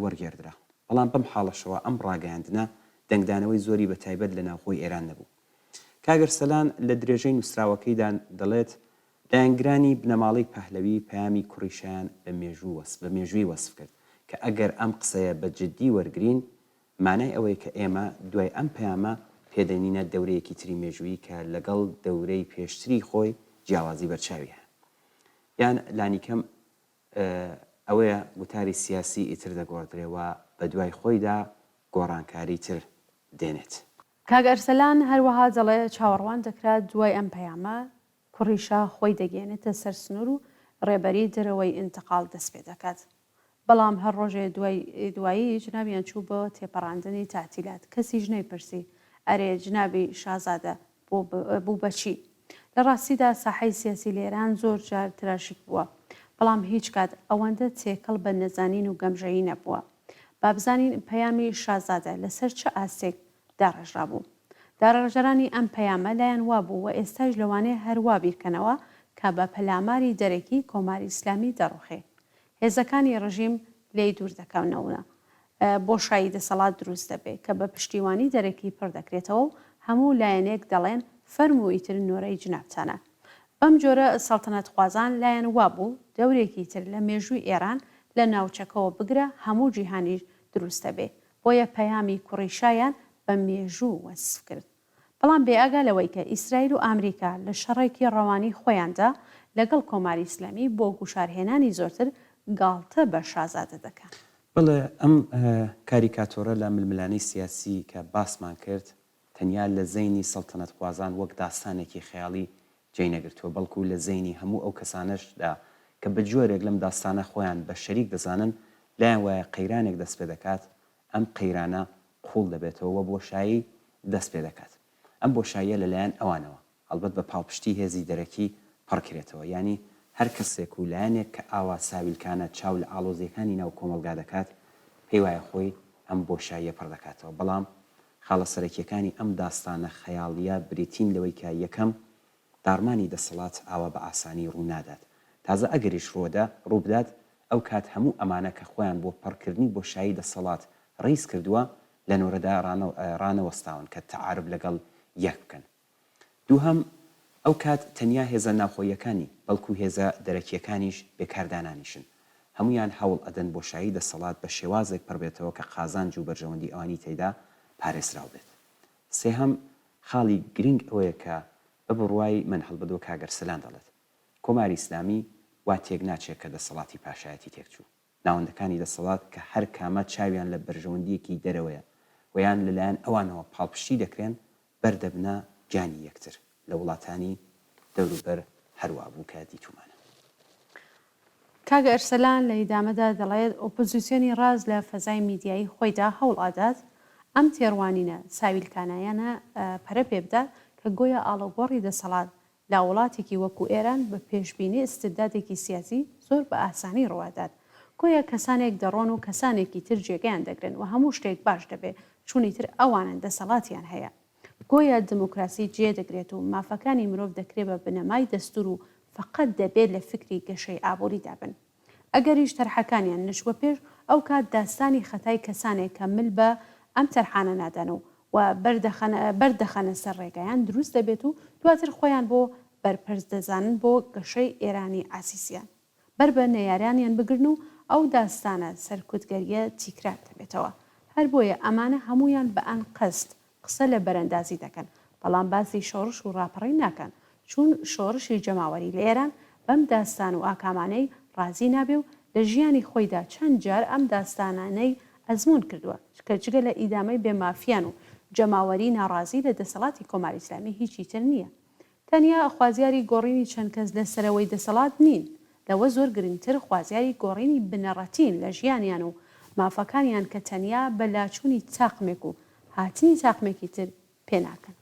وەرگێردرا. بەڵام بەم حاڵەشەوە ئەم ڕاگەیاندنە دەنگدانەوەی زۆری بە تایبەت لە ناوخۆی ئێران نەبوو. کاگ ئەرسەلان لە درێژەی نووسراوەکەیدا دەڵێت دایانگرانی بنەماڵەی پەهلەوی پەیامی کوڕیشیان بە مێژووی وەسف کرد کە ئەگەر ئەم قسەیە بە جددی وەرگرین مانای ئەوەی کە ئێمە دوای ئەم پەیامە پێدەنینە دەورەیەکی تری مێژووی کە لەگەڵ دەورەی پێشتری خۆی جیاوازی بەرچاوی هەیە. یان لانیکەم ئەوەیە وتاری سیاسی ئیتر دەگۆڕدرێەوە بە دوای خۆیدا گۆڕانکاری تر دێنێت. کاگ ئەرسەلان هەروەها دەڵێ چاوەڕوان دەکرات دوای ئەم پەیامە کوڕیشا خۆی دەگەێنێتە سەر سنوور و ڕێبەری دەرەوەی ئینتقال دەست پێ دەکات. بەڵام هەر ڕۆژێ دوایی جنابیان چوو بۆ تێپەڕاندنی تاتیلات کەسی ژنەی پرسی ئەرێ جنابی شازادە بوو بەچی. لە ڕاستیدا ساحەی سیاسی لێران زۆر جار تراشیک بووە بەڵام هیچ کات ئەوەندە تێکەڵ بە نەزانین و گەمژەیی نەبووە. با بزانین پەیامی شازادە لەسەر چه ئاستێک داڕێژرا بوو. داڕێژەرانی ئەم پەیامە لایەن وابوو و ئێستاش لەوانەیە هەروە بیرکەنەوە کە بە پەلاماری دەرەکی کۆماری ئیسلامی دەڕوخێ. هێزەکانی ڕژیم لێی دوور دەکەونەوە بۆ شایی دەسەڵات دروست دەبێت کە بە پشتیوانی دەرەکی پڕ دەکرێتەوە و هەموو لایەنێک دەڵێن فەرمو و ئیتر نۆرەی جنابتانە. بەم جۆرە سەڵتەنەت خوازان لایەن وابوو دەورێکی تر لە مێژووی ئێران لە ناوچەکەەوە بگرە هەموو جیهانیش دروست دەبێت بۆیە پەیامی کوڕیشایان بە مێژوو وەسف کرد. بەڵام بێئاگا لەوەی کە ئیسرائیل و ئامریکا لە شەڕێکی ڕەوانی خۆیاندا لەگەڵ کۆماری ئیسلامی بۆ گوشارهێنانی زۆرتر گاڵتە بە شازادە دەکەن. بڵێ ئەم کاریکاتۆرە لە ململانەی سیاسی کە باسمان کرد تەنیا لە زەینی سەڵتەنەت خوازان وەک داستانێکی خەیاڵی جێی نەگرتووە بەڵکو لە زەینی هەموو ئەو کەسانەشدا کە بە جۆرێک لەم داستانە خۆیان بە شەریک دەزانن لایەن وایە قەیرانێک دەست پێ دەکات ئەم قەیرانە قوڵ دەبێتەوە بۆشایی دەست پێ دەکات ئەم بۆشاییە لەلایەن ئەوانەوە هەڵبەت بە پاڵپشتی هێزی دەرەکی پڕکرێتەوە ینی هەر کەسێک و لایەنێک کە ئاوا ساویلکانە چاو لە ئاڵۆزیەکانی ناو کۆمەلگا دەکات پێی وایە خۆی ئەم بۆشاییە پڕ دەکاتەوە بەڵام خاڵە سەرەکیەکانی ئەم داستانە خەیاڵیە بریتین لەوەی کە یەکەم دارمانی دەسەڵات ئاوا بە ئاسانی ڕوونادات تازە ئەگەریش ڕووبدات ئەو کات هەموو ئەمانە کە خۆیان بۆ پڕکردنی بۆشایی دەسەڵات ڕیز کردووە لە نۆرەدا ڕانەوەستاون کە تەعارب لەگەڵ یەک بکەن دووهەم ئەو کات تەنیا هێزە ناوخۆیەکانی بەڵکو هێزە دەرەکیەکانیش بێکاردانانیشن هەمویان هەوڵ ئەدەن بۆشایی دەسەڵات بە شێوازێک پڕبێتەوە کە قازانج و بەرژەوەندی ئەوانی تێدا پارێزراو بێت سێهەم خاڵی گرنگ ئەوەیە کە بە بڕوای من هەڵبدۆ کاگەرسلان دەڵێت کۆماری ئیسلامی وا تێک ناچێت کە دەسەڵاتی پاشایەتی تێکچوو ناوەندەکانی دەسەڵات کە هەر کامە چاویان لە بەرژەوەندیەکی دەرەوەیە ویان لەلایەن ئەوانەوە پاڵپشتی دەکرێن بەردەبنە جانی یەکتر لە وڵاتانی دەوروبەر هەروە بوو کە دیتومانە کاگە ئەرسەلان لە ئیدامەدا دەڵێت ئۆپۆزیسیۆنی ڕاز لە فەزای میدیایی خۆیدا هەوڵئادات ئەم تێڕوانینە ساویلکانایانە پەرە پێبدات کە گۆیە ئاڵۆگۆڕی دەسەڵات لا وڵاتێکی وەکو ئێران بە پێشبینی استبدادێکی سیاسی زۆر بە ئاسانی ڕوادات گۆیە کەسانێک دەڕۆن و کەسانێکی تر جێگەیان دەگرن و هەموو شتێک باش دەبێت چوونی تر ئەوانن دەسەڵاتیان هەیە گۆیە دموکراسی جێ دەگرێت و مافەکانی مرۆڤ دەکرێت بە بنەمای دەستور و فقط دەبێت لە فکری گەشەی ئابووریدا بن ئەگەریش تەرحەکانیان نشوە پێش ئەو کات داستانی خەتای کەسانێک کە مل بە ئەم تەرحانە نادەن و بەردەخەنە سەر ڕێگایان دروست دەبێت و دواتر خۆیان بۆ بەرپەرز دەزانن بۆ گەشەی ئێرانی ئاسیسیان بەر بە نەیاریانیان بگرن و ئەو داستانە سەرکوتگەریە تیکرار دەبێتەوە هەر بۆیە ئەمانە هەمویان بە ئەن قەست قسە لە بەرەندازی دەکەن بەڵام باسی شۆڕش و ڕاپەڕی ناکەن چون شۆڕشی جەماوەری لە ئێران بەم داستان و ئاکامانەی ڕازی نابێ و لە ژیانی خۆیدا چەند جار ئەم داستانانەی ئەزمون کردووە کە جگە لە ئیدامەی بێمافیان و جەماوەری ناڕازی لە دەسەڵاتی کۆماری ئیسلامی هیچی تر نییە تەنیا خوازیاری گۆڕینی چەند کەس لە سەرەوەی دەسەڵات نین لەوە زۆر گرنگتر خوازیاری گۆڕینی بنەڕەتین لە ژیانیان و مافەکانیان کە تەنیا بە لاچوونی چاقمێک و هاتنی چاقمێکی تر پێناکەن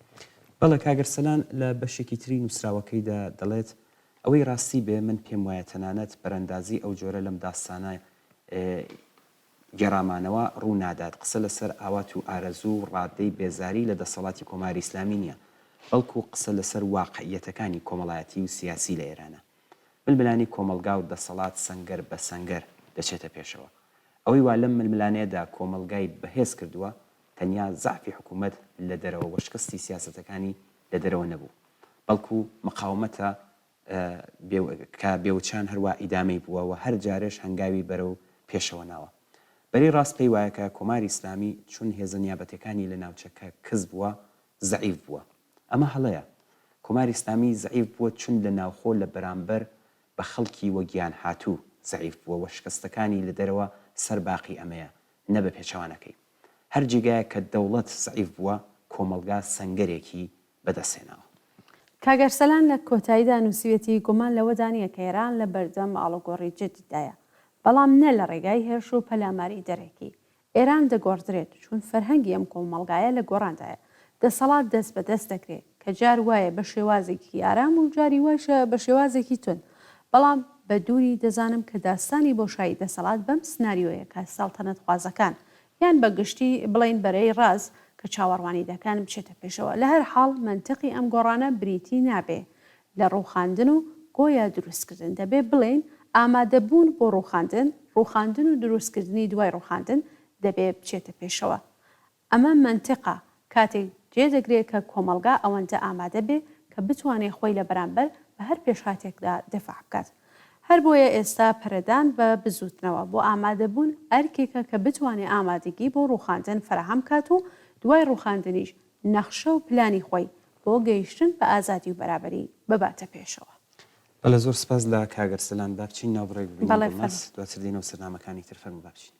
بەڵێ کاگەرسەلان لە بەشێکی تری نووسراوەکەیدا دەڵێت ئەوەی ڕاستی بێ من پێم وایە تەنانەت بەرەندازی ئەو جۆرە لەم داستانە گەڕامانەوە ڕوو نادات قسە لەسەر ئاوات و ئارەزوو و ڕادەی بێزاری لە دەسەڵاتی کۆماری ئیسلامی نییە بەڵکو قسە لەسەر واقعیەتەکانی کۆمەڵایەتی و سیاسی لە ئێرانە ململانی کۆمەلگا و دەسەڵات سەنگەر بە سەنگەر دەچێتە پێشەوە ئەوەی وا لەم ململانەیەدا کۆمەلگای بەهێز کردووە تەنیا زعفی حکوومەت لە دەرەوە وەشکستی سیاسەتەکانی لە دەرەوە نەبوو بەڵکو مقاومەتە کە بێوچان هەروە ئیدامەی بووە و هەر جارێش هەنگاوی بەرەو پێشەوە ناوە بەری ڕاست پێی وایە کە کۆماری ئیسلامی چون هێزە نیابەتەکانی لە ناوچەکە کەس بووە زەعیف بووە ئەمە هەڵەیە کۆماری ئیسلامی زەعیف بووە چون لە ناوخۆ لە بەرامبەر بە خەڵکی وەگیان هاتوو زەعیف بووە و شکستەکانی لە دەرەوە سەر باقی ئەمەیە نە بە پێچەوانەکەی هەر جێگایە کە دەوڵەت زەعیف بووە کۆمەلگا سەنگەرێکی بەدەستێناوە کاگەرسەلان لە کۆتاییدا نووسویەتی گومان لەوەدانیە کە ئێران لە بەردەم ئاڵۆگۆڕی جدیدایە بەڵام نە لە ڕێگای هێرش و پەلاماری دەرێکی ئێران دەگۆڕدرێت چون فەرهەنگی ئەم کۆمەڵگایە لە گۆڕاندایە دەسەڵات دەست بەدەست دەکرێت کە جار وایە بە شێوازێکی ئارام و جاری وایشە بە شێوازێکی تون بەڵام بە دووری دەزانم کە داستانی بۆشایی دەسەڵات بەم سناریۆیە کە ساڵتەنەت خوازەکان یان بە گشتی بڵین بەرەی ڕاز کە چاوەڕوانی دەکان بچێتە پێشەوە لە هەر حاڵ منتقی ئەم گۆڕانە بریتی نابێ لە ڕووخاندن و گۆیە دروستکردن دەبێ بڵێن ئامادەبوون بۆ ڕووخاندن و دروستکردنی دوای ڕووخاندن دەبێ بچێتە پێشەوە ئەمە منتقە کاتێک جێدەگرێت کە کۆمەلگا ئەوەندە ئامادە بێ کە بتوانێت خۆی لە بەرامبەر بە هەر پێشهاتێکدا دەفاع بکات هەر بۆیە ئێستا پەرەدان بە بزوتنەوە بۆ ئامادەبوون ئەرکێکە کە بتوانێت ئامادەگی بۆ ڕووخاندن فراهەم کات و دوای ڕووخاندنیش نەخشە و پلانی خۆی بۆ گەیشتن بە ئازادی و بەرابەری بباتە پێشەوە بەڵێ زۆر سپاس لە کاگەرسەلان بابچین ناوبڕێک ببینین دواتر دێنەوە سەرنامەکانی تر فەرموو بابچین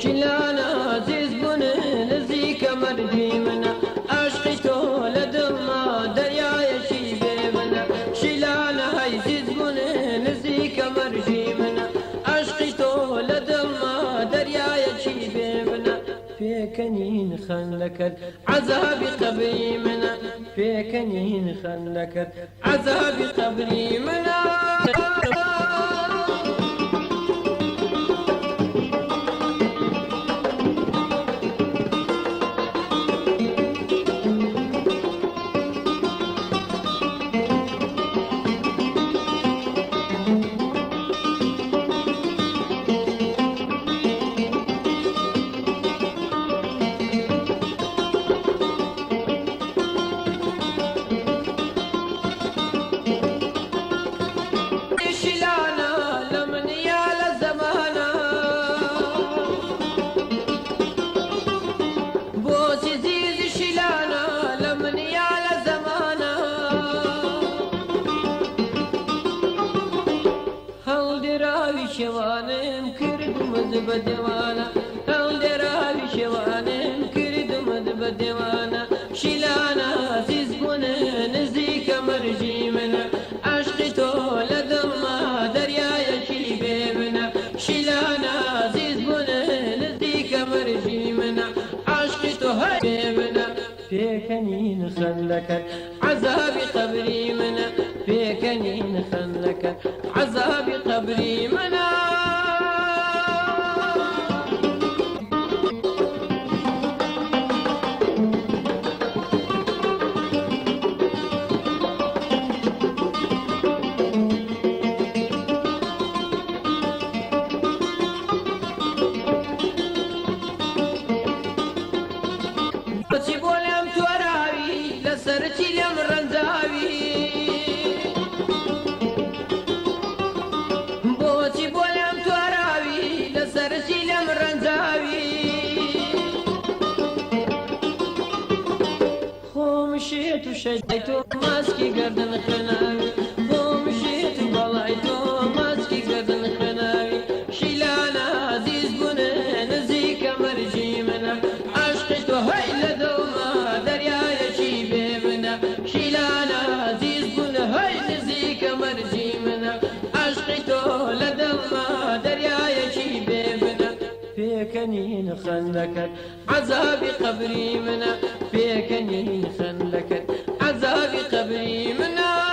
شلان عزيز بن نزيك مرجي منا عشقي تولد ما دریای شیبه منا شلان عزيز بن نزيك مرجي منا عشقي تولد ما دریای شیبه منا فيكنين خلكت عذابي قبري منا فيكنين خلكت عذابي قبري منا شوانم کردم بدوانا هول دراوی شوانم کردم بدوانا شیلانا عزیز بونه نزدیک مرجی منا عشقی تو لدم ما دریای شیبه منا شیلانا عزیز بونه نزدیک مرجی منا عشقی تو های منا فيكنين خلكت عذابي قبري منا فيكنين خلكت عذابي قبري منا شجيتو ماسكي قردن خناوي ومشيت بلايتو ماسكي قردن خناوي شيلانا عزيز بنا نزيك مرجي منا عشقتو هاي لدوما درياي شيبي منا شيلانا عزيز بنا هاي نزيك مرجي منا عشقتو لدوما درياي شيبي منا فيكنين خلكت عذابي قبري منا فيكنين خلكت عذابي قبري منا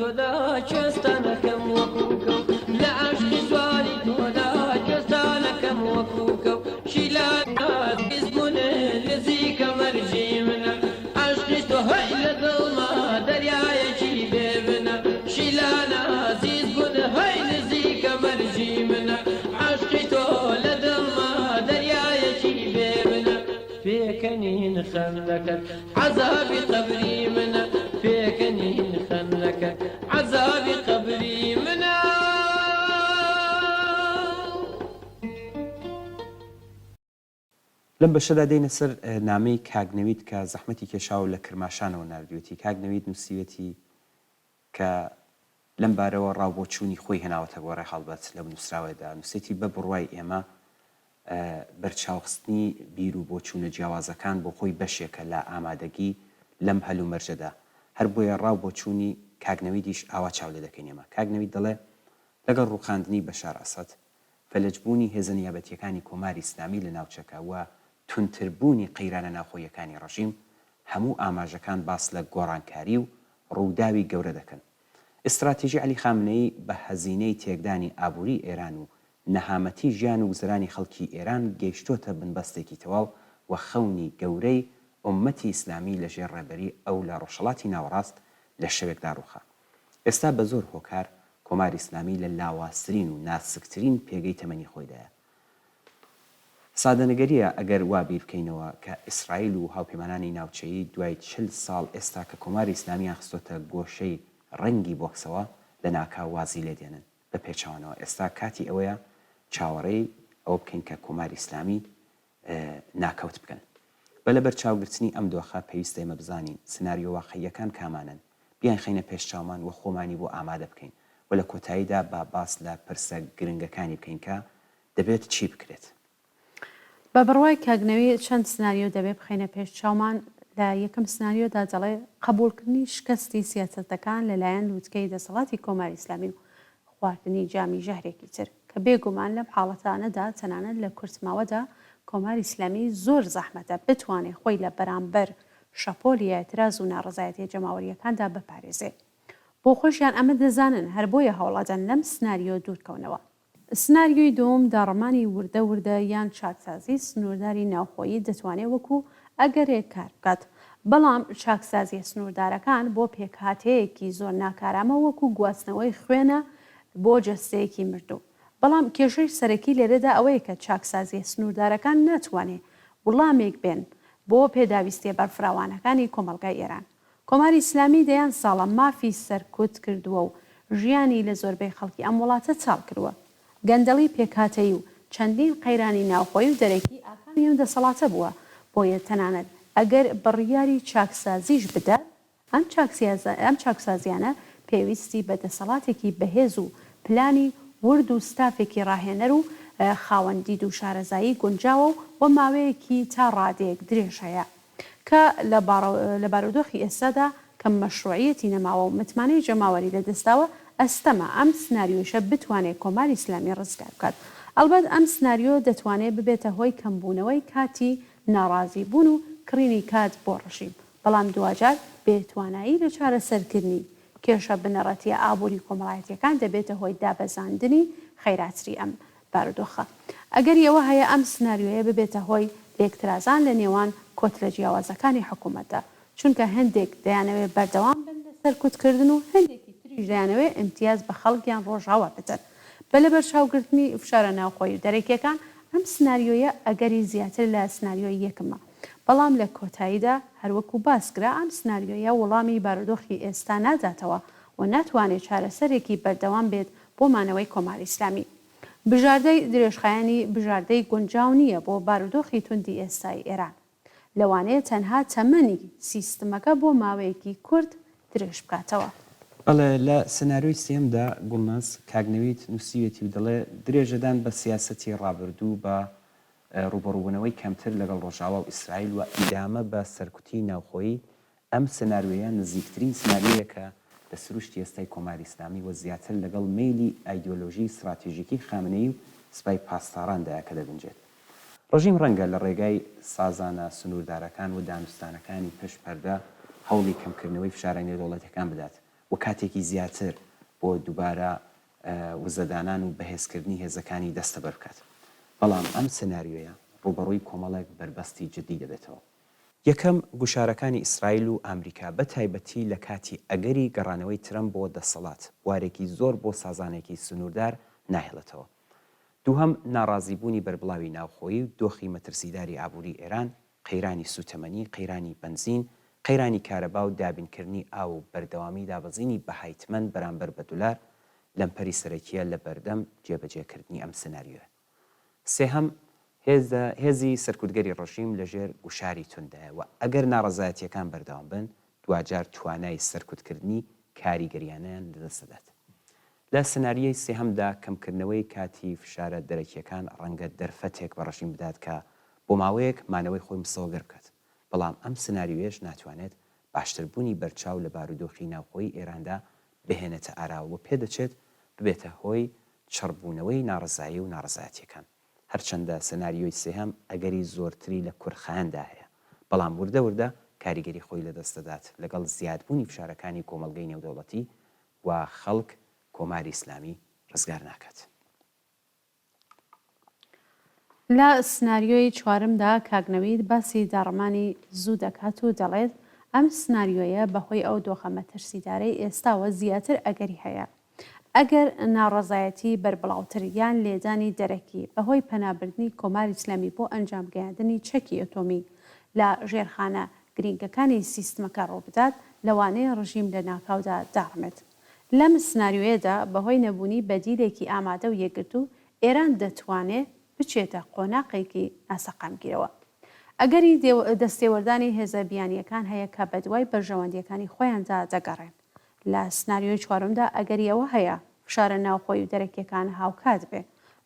تودا چستانا کم وکوکو لعشق زواری تودا چستانا کم وکوکو شیلانا بزبونه لزیک مرجی منا عشق تو هی لدلما دریای شیبه منا شیلانا بزبونه هی لزیک مرجی منا عشق تو لدلما دریای شیبه منا فيكنين خلكت عذابي قبري منا فيكنين خلكت عذابي قبري منا لەم بەشەدا دێنە سەر نامەی کاگنەوید کە زەحمەتی کێشاو لە کرماشانەوە نردوێتی کاگنەوید نووسیوێتی کە لەم بارەوە ڕاوبۆچوونی خۆی هێناوەتە بۆ ڕێ هەڵبەت لە نووسراوەدا نووسێتی بە بڕوای ئێمە بەرچاوخستنی بیر و بۆچوونە جیاوازەکان بۆ خۆی بەشێکە لە ئامادەگی لەم هەلو مەرجەدا هەر بۆیە ڕاوبۆچوونی کاگنەویدیش ئاوا چاو لێ دەکەین ئێمە کاگنەوید دەڵێ لەگەڵ ڕووخاندنی بەشار ئەسەد فەلەجبوونی هێزە نیابەتیەکانی کۆماری ئیسلامی لە ناوچەکە وە تونتربوونی قەیرانە ناوخۆیەکانی ڕەژیم هەموو ئاماژەکان باس لە گۆڕانکاری و ڕووداوی گەورە دەکەن استراتیژی علی خامنەی بە هەزینەی تێکدانی ئابووری ئێران و نەهامەتی ژیان و گوزرانی خەڵکی ئێران گەیشتۆتە بنبەستێکی تەواو و خەونی گەورەی ئومەتی ئیسلامی لەژێر ڕێبەری ئەو لە ڕۆژهەڵاتی ناوەڕاست لە شەوێکدا ڕووخا. ئێستا بە زۆر هۆکار کۆماری ئیسلامی لە لاوازترین و ناسکترین پێگەی تەمەنی خۆیدایە. سادەنەگەریە ئەگەر وا بیر بکەینەوە کە ئیسرائیل و هاوپەیمانانی ناوچەیی دوای 40 ساڵ ئێستا کە کۆماری ئیسلامیان خستۆتە گۆشەی ڕەنگی بۆکسەوە لە ناکاو وازی لێدێنن بە پێچەوانەوە. ئێستا کاتی ئەوەیە چاوەڕێی ئەو بکەین کە کۆماری ئیسلامی ناکەوت بکەن. بە لەبەر چاوگرتنی ئەم دۆخە پێویستە ئێمە بزانین سناریۆ واقعیەکان کامانن، بیان خەینە پێش چاومان و خۆمانی بۆ ئامادە بکەین و لە کۆتاییدا با باس لە پرسە گرنگەکانی بکەین کە دەبێت چی بکرێت. بە بڕوای کاگنەوی چەند سناریۆ دەبێت بخەینە پێش چاومان. لە یەکەم سناریۆدا دەڵێ قبولکردنی شکستی سیاسەتەکان لەلایەن لووتکەی دەسەڵاتی کۆماری ئیسلامی و خواردنی جامی ژەهرێکی تر کە بێگومان لەم حاڵەتانەدا تەنانەت لە کورتماوەدا کۆماری ئیسلامی زۆر زەحمەتە بتوانێت خۆی لە بەرامبەر شەپۆلی اعتراض و ناڕزایەتی جەماوەریەکاندا بپارێزێ. بۆ خۆشیان ئەمە دەزانن هەر بۆیە هەوڵەدەن لەم سناریۆ دوورکەونەوە. سناریۆی دوم داڕمانی وردە یان چاکسازی سنوورداری ناوخۆیی دەتوانێت وەکو ئەگەرێک کار بکات. بەڵام چاکسازی سنووردارەکان بۆ پێکهاتەیەکی زۆر ناکارامە وەکو گواستنەوەی خوێنە بۆ جەستەیەکی مردوو. بەڵام کێشەی سەرەکی لێرەدا ئەوەیە کە چاکسازی سنووردارەکان ناتوانێت وڵامێک بێن بۆ پێداویستی بەرفراوانەکانی کۆمەڵگای ئێران. کۆماری ئیسلامی دەیان ساڵە مافی سەرکوت کردووە و ژیانی لە زۆربەی خەڵکی ئەم وڵاتە چاڵ کردووە. گەندەڵی پێکهاتەیی و چەندین قەیرانی ناوخۆی و دەرەکی ئاکامی ئەم دەسەڵاتە بووە. بۆیە تەنانەت ئەگەر بڕیاری چاکسازیش بدات ئەم چاکسازیانە پێویستی بە دەسەڵاتێکی بەهێز و پلانی ورد و ستافێکی ڕاهێنەر و خاوەندید و شارەزایی گونجاوە و ماوەیەکی تا ڕادەیەک درێژ هەیە کە لە بارودۆخی ئێستادا کە مەشروعیەتی نەماوە و متمانەی جەماوەری لەدەستاوە ئەستەمە ئەم سناریۆشە بتوانێت کۆماری ئیسلامی ڕزگار بکات. ئەلبەت ئەم سناریۆ دەتوانێت ببێتە هۆی کەمبوونەوەی کاتی ناڕازی بوون و کڕینی کات بۆ ڕژیم. بەڵام دوجار بێتوانایی لە چارەسەرکردنی کێشە بنەڕەتیە ئابووری کۆمەڵایەتیەکان دەبێتە هۆی دابەزاندنی خەیراتری ئەم بارودۆخە. ئەگەر ئەوە هەیە ئەم سناریۆیە ببێتە هۆی لێکترازان لە نێوان کۆتلە جیاوازەکانی حکوومەتە، چونکە هەندێک دەیانەوێت بەردەوام بن لە سەرکوتکردن و هەندێکی تریش دەیانەوێت ئیمتیاز بە خەڵکیان ڕۆژاوە بدەن. بەلەبەر چاوگرتنی فشارە ناوخۆیی و دەرەکیەکان ئەم سناریۆیە ئەگەری زیاتر لە سناریۆی یەکمە. بەڵام لە کۆتاییدا هەروەکو باسکرا ئەم سناریۆیە وەڵامی بارودۆخی ئێستا ناداتەوە و ناتوانێت چارەسەرێکی بەردەوام بێت بۆ مانەوەی کۆماری ئیسلامی. بژاردەی درێژخایانی بژاردەی گونجاو نییە بۆ بارودۆخی توندی ئێستای ئێران. لەوانەیە تەنها تەمەنی سیستمەکە بۆ ماوەیەکی کورت درێژ بکاتەوە. بەڵێ لە سناریۆی سێمدا گوڵناس کاگنەویت نووسیوێتی و دەڵێ درێژەدان بە سیاسەتی ڕابردوو بە ڕوبەڕووبوونەوەی کەمتر لەگەڵ ڕۆژاوا و ئیسرائیل و ئیدامە بە سەرکوتی ناوخۆیی ئەم سناریۆیە نزیکترین سناریۆیەکە لە سروشتی ئێستای کۆماری ئیسلامی و زیاتر لەگەڵ میلی ئایدۆلۆژی استراتیژیکی خامنەی و سوپای پاسداراندا کە دەگونجێت. ڕژیم ڕەنگە لە ڕێگای سازانە سنووردارەکان و دانوستانەکانی پشت پەردە هەوڵی کەمکردنەوەی فشارە نێودەوڵەتەکان بدات و کاتێکی زیاتر بۆ دووبارە وزەدانان و بەهێزکردنی هێزەکانی دەستە بەرکات. بەڵام ئەم سناریۆیە ڕوبەڕووی کۆمەڵێک بربەستی جدی دەبێتەوە. یەکەم گوشارەکانی ئیسرائیل و ئەمریکا بە تایبەتی لە کاتی ئەگەری گەڕانەوەی ترەمپ بۆ دەسەڵات وارێکی زۆر بۆ سازانێکی سنووردار ناهێڵێتەوە. دووهەم ناڕازیبوونی بەربڵاوی ناوخۆیی و دۆخی مەترسیداری ئابووری ئێران، قەیرانی سوتەمەنی، قەیرانی بنزین، قەیرانی کارەبا و دابینکردنی ئاو و بەردەوامی دابەزینی بەهایتمەند بەرامبەر بە دولار لەمپەری سەرەکیە لە بەردەم جێبەجێکردنی ئەم سناریۆە. سێهەم هێزی سەرکوتگەری ڕژیم لەژێر گوشاری توندایە و ئەگەر ناڕەزایەتیەکان بەردەوام بن دوجار توانای سەرکوتکردنی کاریگەریانیان لەدەستدات. لە سناریۆی سێهەمدا کەمکردنەوەی کاتی فشارە دەرەکیەکان ڕەنگە دەرفەتێک بە ڕژیم بدات کە بۆ ماوەیەک مانەوەی خۆی مسەوەگەر بکات. بەڵام ئەم سناریۆیەش ناتوانێت باشتربوونی بەرچاو لە بارودۆخی ناوخۆی ئێراندا بهێنێتە ئاراوە پێدەچێت ببێتە هۆی چڕبوونەوەی ناڕزایی و ناڕزایەتیەکان. هەرچەندە سناریۆی سێهەم ئەگەری زۆرتری لە کورخایاندا هەیە، بەڵام وردە کاریگەری خۆی لەدەستدات لەگەڵ زیادبوونی فشارەکانی کۆمەڵگەی نێودەوڵەتی و خەڵک کۆماری ئیسلامی ڕزگار ناکات. لە سناریۆی چوارمدا کاگنەوید باسی داڕمانی زوو دەکات و دەڵێت ئەم سناریۆیە بەهۆی ئەو دۆخە مەترسیدارەی ئێستاوە زیاتر ئەگەری هەیە. ئەگەر ناڕەزایەتی بربڵاوتر یان لێدانی دەرەکی بەهۆی پەنابردنی کۆماری ئیسلامی بۆ ئەنجامگەیاندنی چەکی ئۆتۆمی لە ژێرخانە گرینگەکانی سیستمەکە ڕووبدات لەوانەیە ڕژیم لە ناکاودا داڕمێت. لەم سناریۆیەدا بەهۆی نەبوونی بەدیلێکی ئامادە و یەکگرتو ئێران دەتوانێت بچێتە قۆناقێکی ئاسەقامگیرەوە. ئەگەری دەستێوەردانی هێزە بیانیەکان هەیە کە بەدوای بەرژەوەندیەکانی خۆیاندا دەگەڕێن. لە سناریۆی چوارمدا ئەگەریەوە هەیە فشارە ناوخۆی و دەرەکیەکان هاوکات بێ،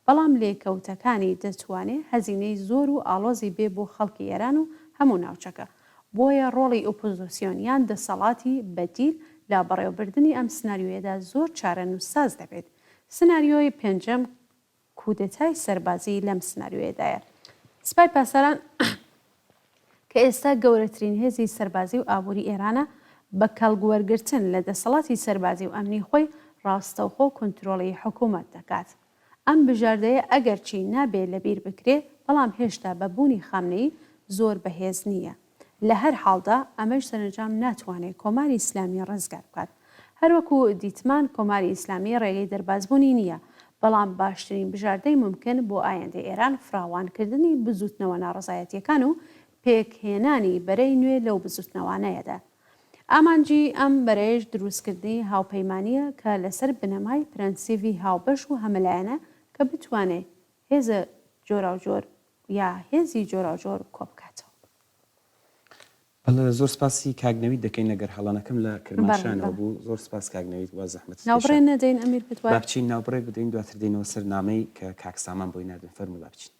بەڵام لێکەوتەکانی دەتوانێت هەزینەی زۆر و ئاڵۆزی بێ بۆ خەڵکی ئێران و هەموو ناوچەکە. بۆیە ڕۆڵی ئۆپۆزیسیۆنیان دەسەڵاتی بەدیل لا بەڕێوەبردننی ئەم سناریۆیەدا زۆر چارەنووسساز دەبێت. سناریۆی پێنجەم کودەتای سەربازی لەم سناریۆیەدایە. سپای پاسەران کە ئێستا گەورەترین هێزی سەربازی و ئابووری ئێرانە بە کەڵگوەرگرتن لە دەسەڵاتی سەربازی و ئەمنی خۆی ڕاستەوخۆ کۆنتترۆڵی حکوومەت دەکات. ئەم بژاردەیە ئەگەرچی نابێت لەبیر بکرێ، بەڵام هێشتا بەبوونی خامنەی زۆر بەهێز نییە. لە هەر حاڵدا ئەمەش سەرنجام ناتوانێت کۆماری ئیسلامی ڕزگار بکات. هەروەکو دیتمان کۆماری ئیسلامی ڕێگەی دەربازبوونی نییە، بەڵام باشترین بژاردەی ممکن بۆ ئایندەی ئێران فراوانکردنی بزوتنەوە ناڕزایەتیەکان و پێکهێنانی بەرەی نوێ لەو بزوتنەوانەیەدا. ئامانجی ئەم بەرەیش دروستکردنی هاوپەیمانیە کە لەسەر بنەمای پرەنسیڤی هاوبەش و هەمەلایەنە کە بتوانێت هێزە جۆراوجۆر یا هێزی جۆراوجۆر کۆبکاتەوە. زۆر سپاسی کاگنەوید دەکەین لەگەر هەڵانەکەم لە کرماشانەوە بوو. زۆر سپاس کاگنەوید وا زەحمەت ناوبڕێ نەدەین ئەمیر بتوانێت بچین ناوبڕێ بدەین دواتر دێنەوە سەر نامەی کە کاکسامان بۆی نردن فەرموو بچین.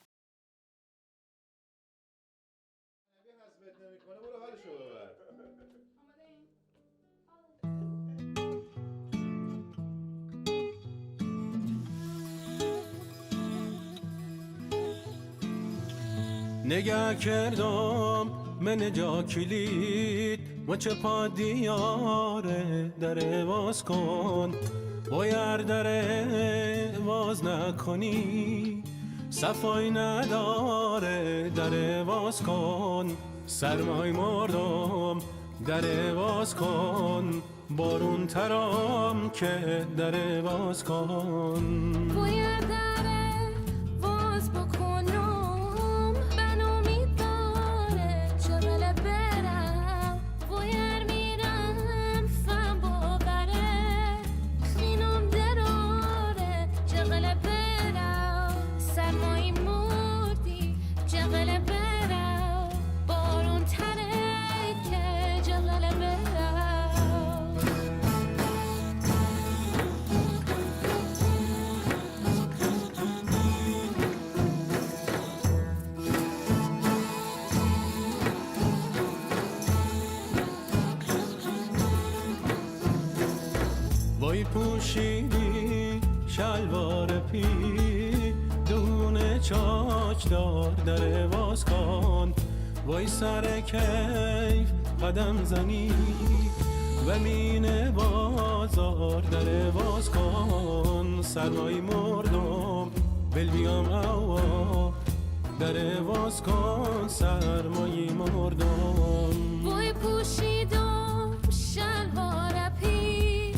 نگه کردم من جا کلید و چه پا دیاره در باز کن باید در باز نکنی صفای نداره در باز کن سرمای مردم در باز کن بارون ترام که در باز کن باید در باز بکنم بنا میداره چغل برم باید میرم فهم باوره خینم دراره چغل برم سرمایی مردی چغل برم بارون تره که چغل برم وای پوشیدی شلوار پی دونه چاچ دار در باز کن وای سر کیف قدم زنی و مین بازار در باز کن سرمای مردم بل بیام اوا در باز کن سرمای مردم وای پوشیدم شلوار پی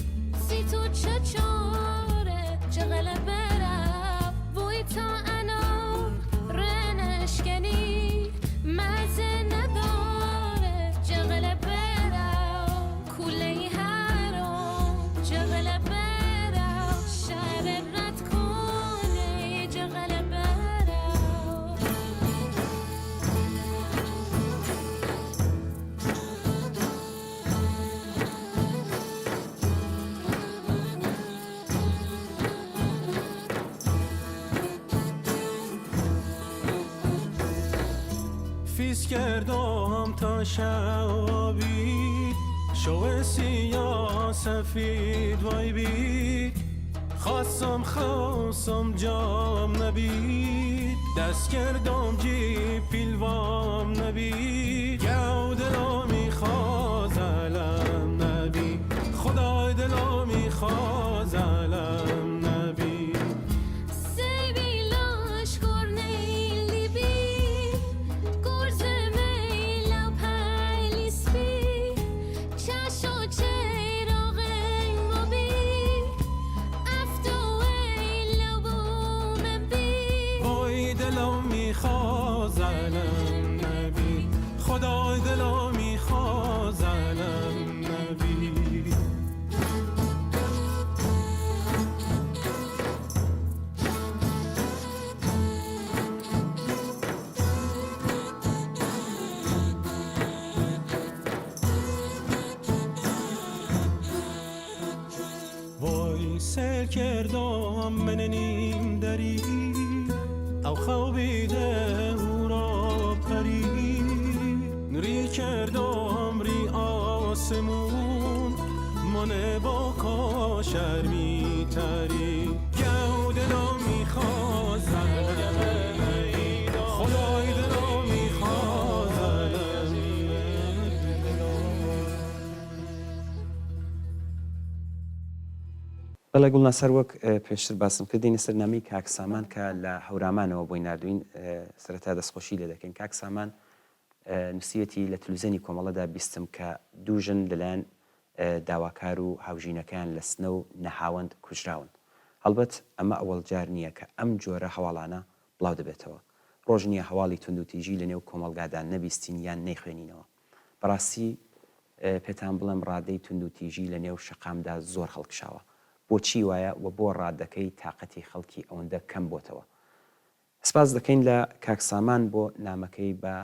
سی تو چاره چغل برم وای تا انا رنشکنی مزه نداره چغل برم کوله حرام چغل برم شهر رد کنه چغل برم فیس کردم تا شبی شو سیاه سفید وای بید خواستم جام نبید دست کردم جی پیلوام نبید گو دلا میخواد علم نبید خدای دلا میخواد وای سر کردم من نیم دری او خوابیده او را پری نری کردم ری آسمون من با کاشر می تری گوده را می خواهد خدای دلو می خواهد بەڵێ گوڵناسەر وەک پێشتر باسم کردینە سەرنامەی کاک سامان کە لە هەورامانەوە بۆی نردوین سەرەتا دەستخۆشی لێ دەکەین. کاک سامان نووسەتی لە تلوزیۆنی کۆمەڵەدا بیستم کە دوو ژن لەلایەن داواکار و هاوژینەکان لە سنە و نەهاوەند کوژراون. هەڵبەت ئەمە ئەوەڵ جار نییە کە ئەم جۆرە هەواڵانە بڵاو دەبێتەوە. ڕۆژ نییە هەواڵی توندوتیژی لە نێو کۆمەلگادان نەبیستین یان نەیخوێنینەوە. بەڕاستی پێتان بڵێم ڕادەی توندوتیژی لە نێو شەقامدا زۆر هەڵکشاوە. بۆچی وایە و بۆ ڕادەکەی تااقەتی خەڵکی ئەوەندە کەم بۆتەوە. سپاس دەکەین لە کاکسامان بۆ نامەکەی بە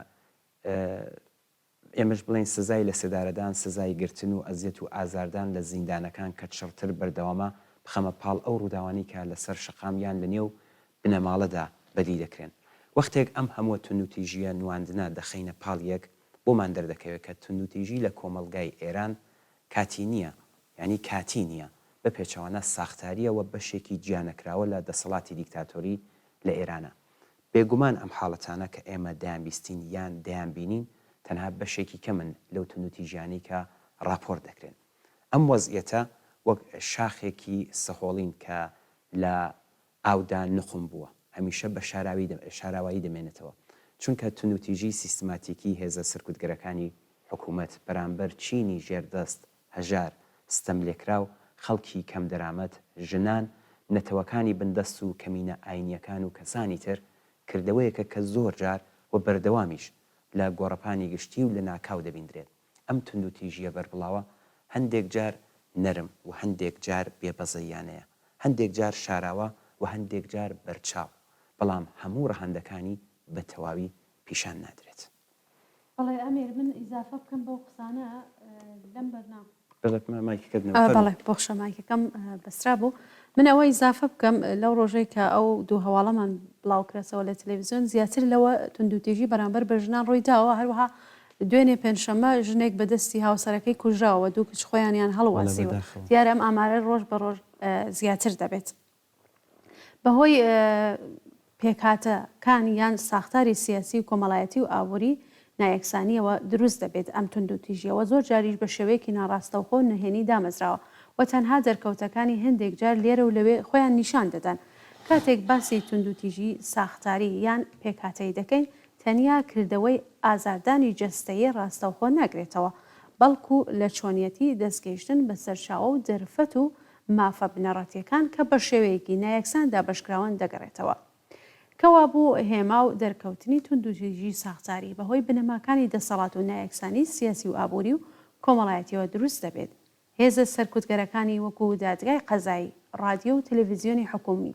ئێمەش بڵێن سزای لە سێدارەدان سزای گرتن و ئەزیەت و ئازاردان لە زیندانەکان کە چڕتر بەردەوامە بخەمە پاڵ ئەو ڕووداوانی کە لەسەر شەقامیان لە نێو بنەماڵەدا بەدی دەکرێن. وەختێک ئەم هەموو توندوتیژیە نواندنە دەخینە پاڵ یەک بۆمان دەردەکەوێت کە توندوتیژی لە کۆمەلگای ئێران کاتی نییە، یعنی کاتی نییە، بە پێچەوانە ساختاریەوە بەشێکی گیانەکراوە لە دەسەڵاتی دیکتاتۆری لە ئێرانە. بێگومان ئەم حاڵەتانە کە ئێمە دایانبیستین یان دەیانبینین تەنها بەشێکی کەمن لەو توندوتیژیانی کە راپۆر دەکرێن. ئەم وەزعیەتە وەک شاخێکی سەهۆڵین کە لە ئاودا نخم بووە، هەمیشە بە شاراوایی دەمێنێتەوە، چونکە توندوتیژی سیستماتیکی هێزە سەرکوتگەرەکانی حکوومەت بەرامبەر چینی ژێردەست هەژار ستەملێکراو خەڵکی کەم دەرامەت، ژنان، نەتەوەکانی بندەست و کەمینە ئاینیەکان و کەسانی تر کردەوەیەکە کە زۆر جار و بەردەوامیش لە گۆڕەپانی گشتی و لە ناکاو دەبیندرێت. ئەم توندوتیژیە بەربڵاوە هەندێک جار نەرم و هەندێک جار بێبەزەیانەیە، هەندێک جار شاراوە و هەندێک جار بەرچاو، بەڵام هەموو ڕەهەندەکانی بە تەواوی پیشان نادرێت. بەڵێ ئەمێر من ئیزافە بکەم بەو قسانە لەم بەرنامە. بەڵێ بۆ خشەماکەکەم بەسرا بوو. من ئەوە ئیزافە بکەم لەو ڕۆژەی کە ئەو دوو هەواڵەمان بڵاوکرێتەوە لە تەلەڤیزیۆن زیاتر لەوە توندوتیژی بەرامبەر بە ژنان ڕووی داوە، هەروەها دوێنێ پێنجشەممە ژنێک بەدەستی هاوسەرەکەی کوژراوە، دوو کچ خۆیانیان هەڵواسیوە. دیارە ئەم ئامارە ڕۆژ بە ڕۆژ زیاتر دەبێت. بەهۆی پێکهاتەکان یان ساختاری سیاسی و کۆمەڵایەتی و ئابووری نایەکسانیەوە دروست دەبێت. ئەم توندوتیژیەوە زۆر جاریش بە شێوەیەکی ناڕاستەوخۆ نهێنی دامەزراوە و تەنها دەرکەوتەکانی هەندێک جار لێرە و لەوێ خۆیان نیشان دەدەن. کاتێک باسی توندوتیژی ساختاری یان پێکهاتەی دەکەین، تەنیا کردەوەی ئازاردانی جەستەیی ڕاستەوخۆ ناگرێتەوە، بەڵکو لە چۆنیەتی دەستگەیشتن بە سەرچاوە و دەرفەت و مافە بنەڕەتیەکان کە بە شێوەیەکی نایەکسان دابەشکراون دەگەڕێتەوە. کەوا بوو هێما و دەرکەوتنی توندوتیژی ساختاری بەهۆی بنەماکانی دەسەڵات و نایەکسانی سیاسی و ئابووری و کۆمەڵایەتیەوە دروست دەبێت. هێزە سەرکوتگەرەکانی وەکو دادگای قەزایی، ڕادیۆ و تەلەڤیزیۆنی حکومی،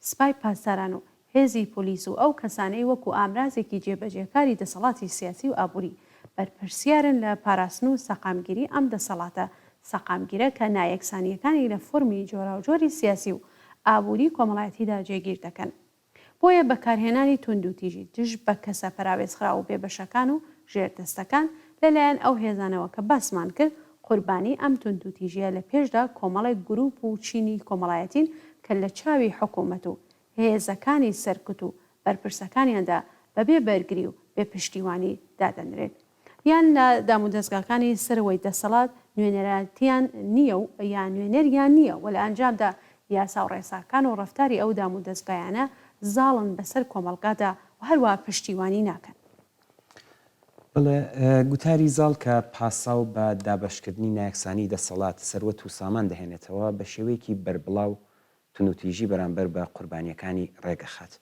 سپای پاسداران و هێزی پۆلیس و ئەو کەسانەی وەکو ئامرازێکی جێبەجێکاری دەسەڵاتی سیاسی و ئابووری بەرپرسیارن لە پاراستن و سەقامگیری ئەم دەسەڵاتە سەقامگیرە کە نایەکسانیەکانی لە فۆرمی جۆراوجۆری سیاسی و ئابووری کۆمەڵایەتیدا جێگیر دەکەن. بۆیە بەکارهێنانی توندوتیژی دژ بە کەسە پەراوێزخرا و بێبەشەکان و ژێردەستەکان لەلایەن ئەو هێزانەوە کە باسمان کرد، قوربانی ئەم توندوتیژیە لە پێشدا کۆمەڵێک گروپ و چینی کۆمەڵایەتین کە لە چاوی حکوومەت و هێزەکانی سەرکوت و بەرپرسەکانیاندا بەبێ بەرگری و بێ پشتیوانی دادەنرێت. یان لە دامودەستگاکانی سەرەوەی دەسەڵات نوێنەراتیان نییە و یان نوێنەریان نییە و لە ئەنجامدا یاسا و ڕێساکان و ڕەفتاری ئەو دامودەستگایانە زاڵن بەسەر کۆمەڵگادا و هەروە پشتیوانی ناکەن. بڵێ گوتاری زاڵ کە پاساو بە دابشکردنی نایەکسانی دەسەڵات سەروەت و سامان دەهێنێتەوە بە شێوەیەکی بربڵاو توندوتیژی بەرامبەر بە قوربانیەکانی ڕێگەخات.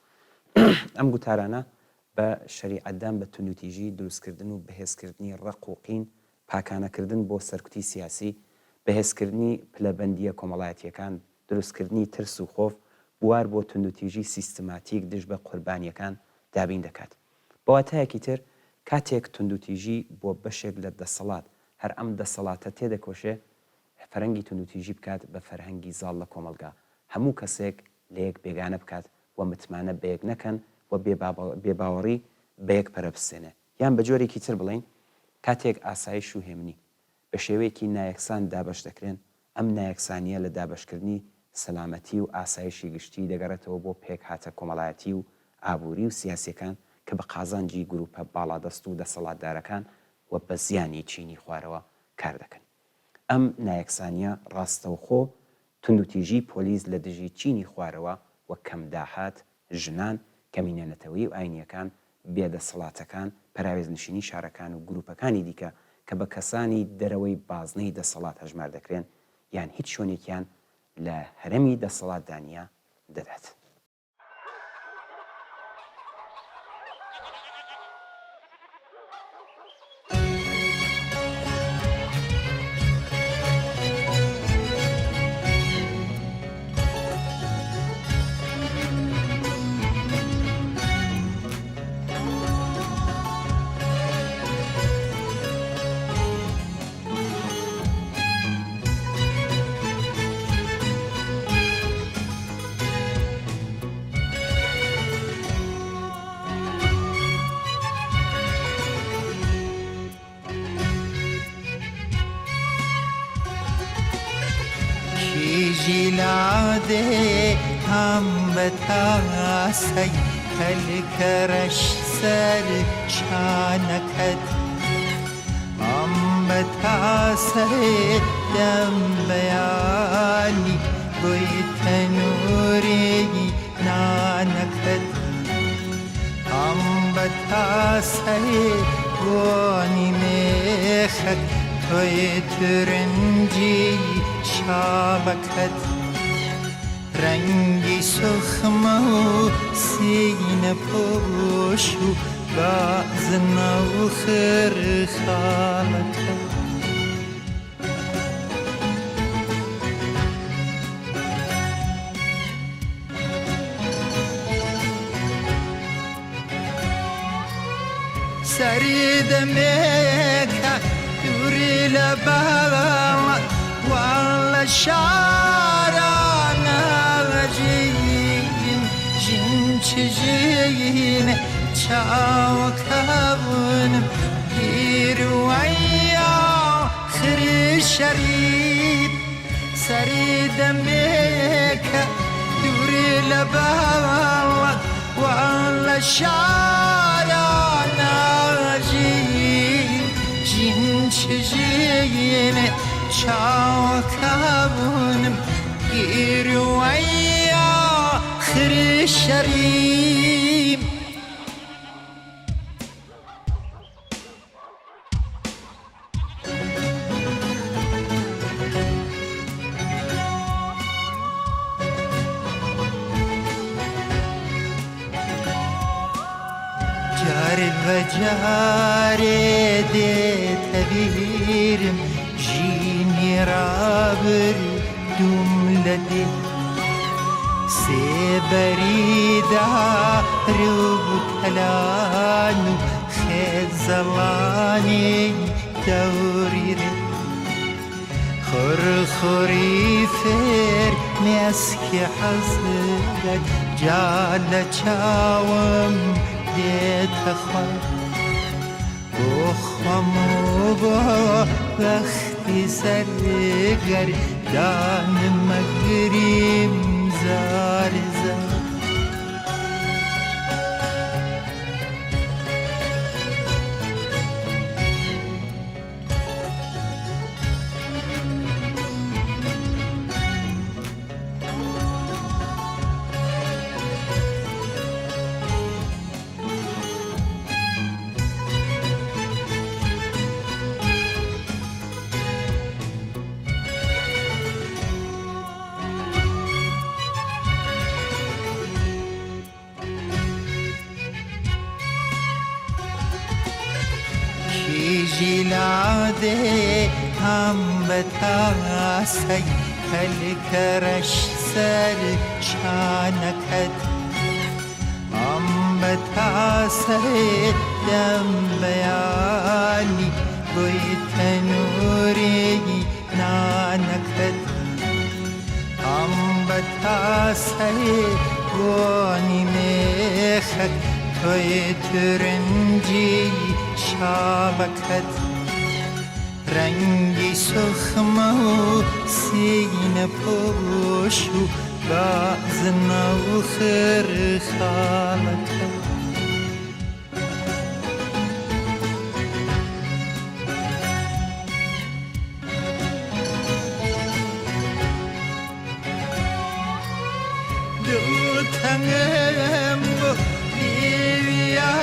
ئەم گوتارانە بە شەریعەتدان بە توندوتیژی دروستکردن و بەهێزکردنی ڕق و قین، پاکانەکردن بۆ سەرکوتی سیاسی، بەهێزکردنی پلەبەندیە کۆمەڵایەتیەکان، دروستکردنی ترس و خۆف، بوار بۆ توندوتیژی سیستماتیک دژ بە قوربانیەکان دابین دەکات. بەواتایەکی تر کاتێک توندوتیژی بۆ بەشێک لە دەسەڵات هەر ئەم دەسەڵاتە تێدەکۆشێ، فەرەنگی تونوتیژی بکات بە فەرهەنگی زاڵ لە کۆمەلگا هەموو کەسێک لە یەک بێگانە بکات و متمانە بەیەک نەکەن و بێباوەڕی بەیەک پەرەبسێنێ یان بە جۆرێکی تر بڵین کاتێک ئاسایش و هێمنی بە شێوەیەکی نایەکسان دابەش دەکرێن ئەم نایەکسانیە لە دابشکردنی سەلامەتی و ئاسایشی گشتی دەگەڕێتەوە بۆ پێک هاتە کۆمەڵایەتی و ئابووری و سیاسیەکان کە بە قازانجی گروپە باڵادەست و دەسەڵاتدارەکان و بە زیانی چینی خوارەوە کار دەکەن ئەم نایەکسانیە ڕاستەوخۆ تونوتیژی پۆلیس لە دژی چینی خوارەوە و کەمداهات ژنان کەمینەنەتەوەی و ئاینیەکان بێدەسەڵاتەکان پەراوێزنشینی شارەکان و گروپەکانی دیکە کە بە کەسانی دەرەوەی بازنەی دەسەڵات هەژمار دەکرێن یان هیچ شوێنێکیان لە هەرەمی دەسەڵاتدانیا دەدات. جیلاده هم به تاسی هل کرش سر چانکت هم به تاسی دم بیانی بوی تنوری نانکت هم به تاسی بانی میخک توی ترنجی شابکت رنگی سخمه و سینه پوش و بازنه و خرخالکت سرید میکه دوری لبالت والله شعرانا جين جين تجين تشاوكابن غير ويا خير الشريف سريد ميكا دوري لبالك والله شعرانا جين جين تجين شاوكابونم غير ويا خير الشريم جار الوجار دي تبيرم جيني رابر دملتي سيبريدا روب كلانو خزلاني دوريري خرخوري فير مسكي حزرك جال چاوم ديت خور بخمو با وقتی سرگر دان مگریم زار زار جیلاده هم به تاسی هل کرش سر چانکت هم به تاسی دم بیانی بوی تنوری شانەکەت ئەم بە تاسەی بۆنی مێخەک تۆی ترنجی شابەکەت ڕەنگی سوخمە و سینە پۆش و بازنە و خرخالەکەت دڵتەنگم بۆ دیویا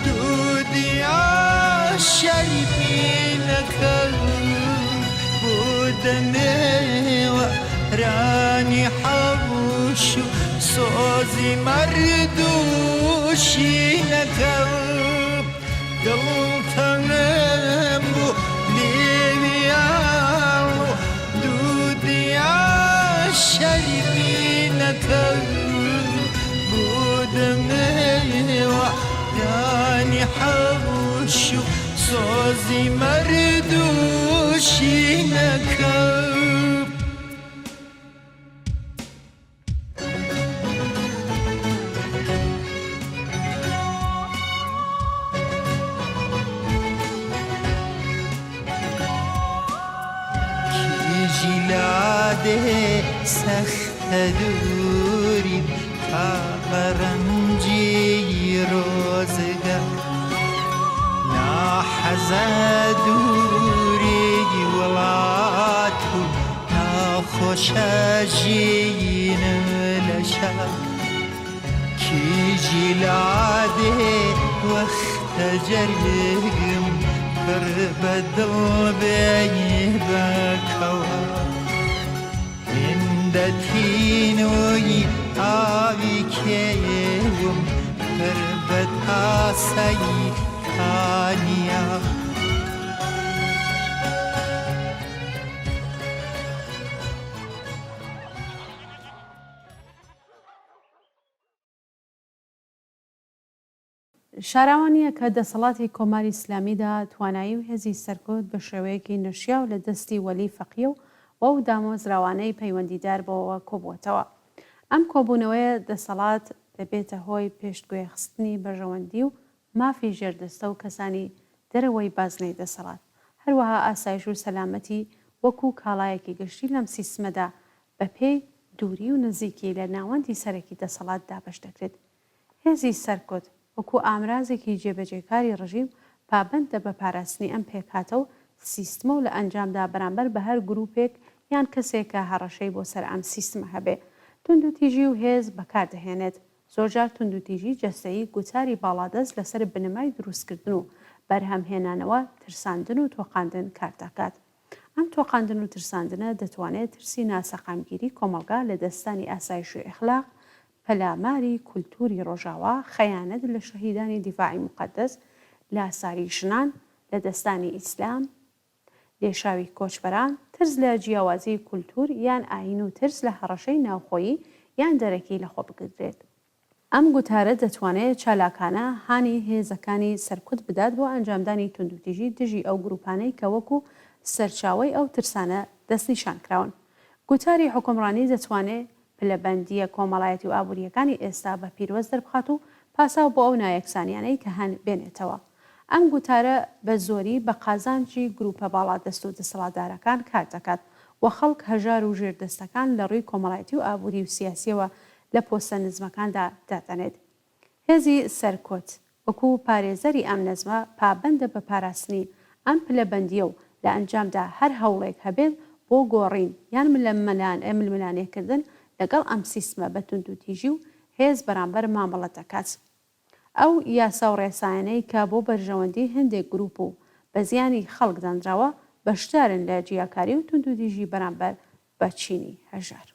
دوودیا شەریفینەکەت بۆ دەمێوە رانی حەوش و سۆزی مەردووشینەکەت دڵتەنگم بۆ دیویا دوودیا شەریفینەکەت بۆ دەمێوە رانی حەوش و سۆزی مەردووشینەکەت سەختە دووری پاڕەنجی ڕۆزگار ناحەزە دووری وڵات و ناخۆشە ژینە لە شار کیژی لادێ وەختە جەرگم پڕ بە دڵ بێی بەکەوە دەتینۆی ئاوی کێوم پڕ بە تاسەی کانیا شاراوانیە کە دەسەڵاتی کۆماری ئیسلامیدا توانایی و هێزی سەرکۆت بە شێوەیەکی نەشیاو لە دەستی وەلی فەقیە و ئەو دامۆزراوانەی پەیوەندیدار بەوە کۆبووەتەوە. ئەم کۆبوونەوەیە دەسەڵات دەبێتە هۆی پێشتگوێخستنی بەژەوەندی و مافی ژێردەستە و کەسانی دەرەوەی بازنەی دەسەڵات. هەروەها ئاسایش و سەلامەتی وەکو کاڵایەکی گشتی لەم سیستمەدا بە پێی دووری و نزیکی لە ناوەندی سەرەکی دەسەڵات دابەش دەکرێت. هێزی سەرکۆت وەکو ئامرازێکی جێبەجێکاری ڕژیم پابەندە بە پاراستنی ئەم پێکاتە و سیستمە و لە ئەنجامدا بەرامبەر بە هەر گروپێک یان کەسێکە هەڕەشەی بۆ سەر ئەم سیستمە هەبێ. توندوتیژی و هێز بەکاردەهێنێت. زۆرجار توندوتیژی جەستەیی گوتاری باڵادەست لەسەر بنەمای دروستکردن و بەرهەمهێنانەوە ترساندن و تۆقاندن کاردەکات. ئەم تۆقاندن و ترساندنە دەتوانێت ترسی ناسەقامگیری کۆمەلگا لە دەستانی ئاسایش و ئیخلاق، پەلاماری کولتوری ڕۆژاوا، خەیانەت لە شەهیدانی دیفاعی مقدس، لاساری ژنان لە دەستانی ئیسلام، لێشاوی کۆچبەران، ترس لە جیاوازی کولتور یان ئاین و ترس لە هەڕەشەی ناوخۆیی یان دەرەکی لەخۆ بگرێت. ئەم گوتارە دەتوانێت چالاکانە هانی هێزەکانی سەرکوت بدات بۆ ئەنجامدانی توندوتیژی دژی ئەو گروپانەی کە وەکو سەرچاوی ئەو ترسانە دەستنیشان کراون. گوتاری حکومڕانی دەتوانێت پلەبەندیە کۆمەڵایەتی و ئابوووریەکانی ئێستا بە پیرۆز دەربخات و پاساو بۆ ئەو نایەکسانیانەی کە هەن بێنێتەوە. ئەم گوتارە بە زۆری بە قازانجی گروپە باڵادەست و دەسەڵاتدارەکان کار دەکات و خەڵک هەژار و ژێردەستەکان لە ڕووی کۆمەڵایەتی و ئابووری و سیاسیەوە لە پۆستە نزمەکاندا دادەنێت. هێزی سەرکۆت وەکو پارێزەری ئەم نەزمە پابەندە بە پاراستنی ئەم پلەبەندیە و لە ئەنجامدا هەر هەوڵێک هەبێت بۆ گۆڕین یان ململانێکردن لەگەڵ ئەم سیستمە بە توندوتیژی و هێز بەرامبەر مامەڵە دەکات. ئەو یاسا و ڕێسایانەی کە بۆ بەرژەوەندی هەندێک گروپ و بە زیانی خەڵک دەنراوە بەشدارن لە جیاکاری و توندوتیژی بەرامبەر بە چینی هەژار.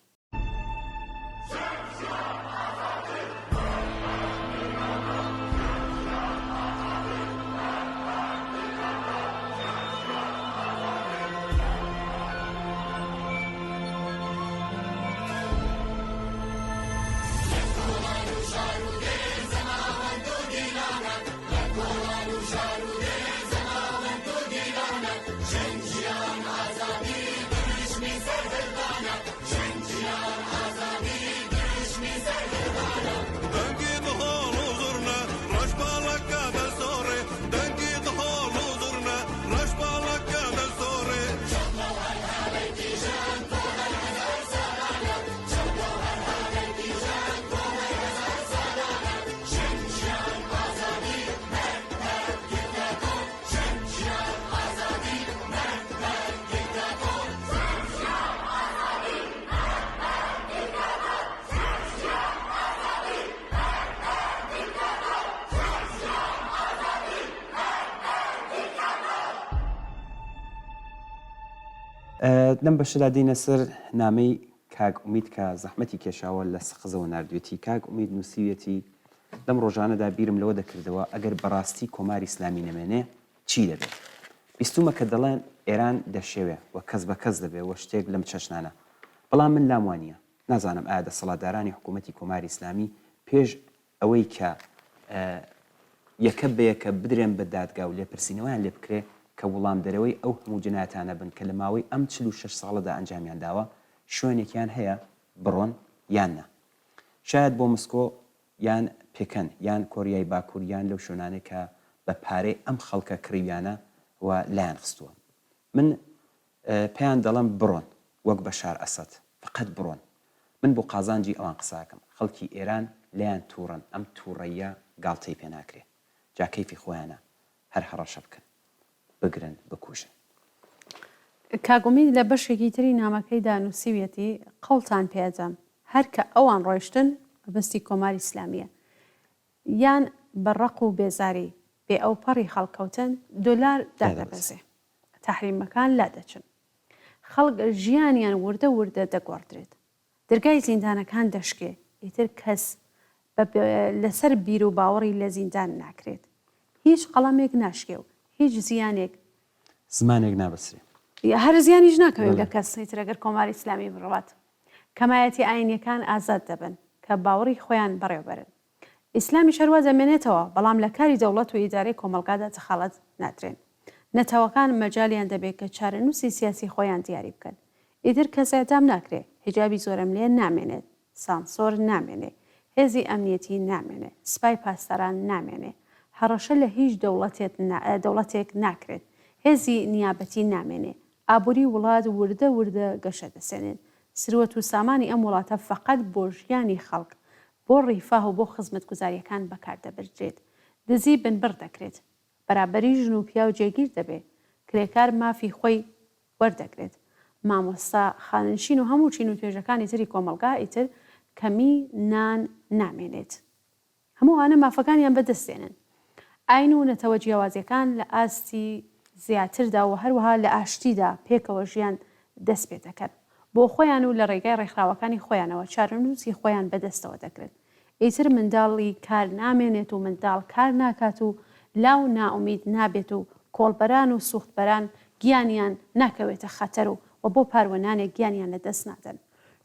شنجیان آزاد لەم بەشدا دێنە سەر نامەی کاک ئومید کە زەحمەتی کێشاوە لە سقزەوە نردوێتی. کاک ئومید نووسیوێتی لەم ڕۆژانەدا بیرم لەوە دەکردەوە ئەگەر بەڕاستی کۆماری ئیسلامی نەمێنێ چی دەبێت؟ بیستومە کە دەڵێن ئێران دەشێوێ و کەس بە کەس دەبێت وە شتێک لەم چەشنانە. بەڵام من لام وانە نازانم ئایا دەسەڵاتدارانی حکوومەتی کۆماری ئیسلامی پێش ئەوەی کە یەکە بەیەکە بدرێن بە دادگا و لێپرسینەوەیان لێ بکرێ کە وەڵام دەرەوەی ئەو هەموو جنایەتانە بن کە لە ماوەی ئەم 46 ساڵەدا ئەنجامیان داوە شوێنێکیان هەیە بڕۆن یان نە. شاید بۆ مسکۆ یان پێکەن یان کۆریای باکوور یان لەو شوێنانەی کە بە پارەی ئەم خەڵکە کڕیویانە و لایەن خستووە. من پێیان دەڵم بڕۆن وەک بەشار ئەسەد فقەت بڕۆن. من بۆ قازانجی ئەوان قساکەم خەڵکی ئێران لایەن تووڕن ئەم تووڕەیە گاڵتەی پێ ناکرێ جاکەیفی خۆیانە هەر هەڕەشە بکەن بگرن بکوژن. کاگومید لە بەشێکی تری نامەکەیدا نووسیوێتی قەڵتان پێدەم هەر کە ئەوان ڕۆیشتن بەستی کۆماری ئیسلامیە یان بەڕق و بێزاری بێ ئەو پەڕی خەڵکەوتن دۆلار دادەبەزێ تەحریمەکان لا دەچن خەڵک ژیانیان وردە وردە دەگۆڕدرێت دەرگای زیندانەکان دەشکێ ئیتر کەس لەسەر بیر و باوەڕی لە زیندان ناکرێت هیچ قەڵەمێک ناشکێ و هیچ زیانێک زمانێک نابەسرێ هەر زیانیش ناکەوێت لە کەس هیتر ئەگەر کۆماری ئیسلامی بڕات کەمایەتی ئاینیەکان ئازاد دەبن کە باوەڕی خۆیان بەڕێوەبەرن ئیسلامی شەروە دەمێنێتەوە بەڵام لە کاری دەوڵەت و ئیدارەی کۆمەلگادا دەخەڵەت ناترێن نەتەوەکان مەجالیان دەبێت کە چارەنووسی سیاسی خۆیان دیاری بکەن ئیتر کەس ئێدام ناکرێت حیجابی زۆرم لێ نامێنێت سانسۆر نامێنێ هێزی ئەمنیەتی نامێنێ سپای پاسداران نامێنێ هەڕەشە لە هیچ دەوڵەتێک ناکرێت هێزی نیابەتی نامێنێ ئابووری وڵات وردە وردە گەشە دەسێنێت سروەت و سامانی ئەم وڵاتە فقط بۆ ژیانی خەڵک بۆ ڕیفاه و بۆ خزمەتگوزاریەکان بەکاردەبرجێت دزی بنبڕ دەکرێت بەرابەری ژن و پیا و جێگیر دەبێت کرێکار مافی خۆی وەردەگرێت مامۆستا خاننشین و هەموو چین و توێژەکانی تری کۆمەلگا ئیتر کەمی نان نامێنێت هەمووانە مافەکانیان بەدەستێنن ئاین و نەتەوە جیاوازیەکان لە ئاستی زیاتردا و هەروەها لە ئاشتیدا پێکەوە ژیان دەست پێ دەکەن بۆ خۆیان و لە ڕێگای ڕێکخراوەکانی خۆیانەوە چارەنووسی خۆیان بەدەستەوە دەکرێت ئیتر منداڵی کار نامێنێت و منداڵ کار ناکات و لاو ناومید نابێت و کۆڵبەران و سوختبەران گیانیان ناکەوێتە خەتەر و بۆ پاروەنانێک گیانیان لە دەست نادەن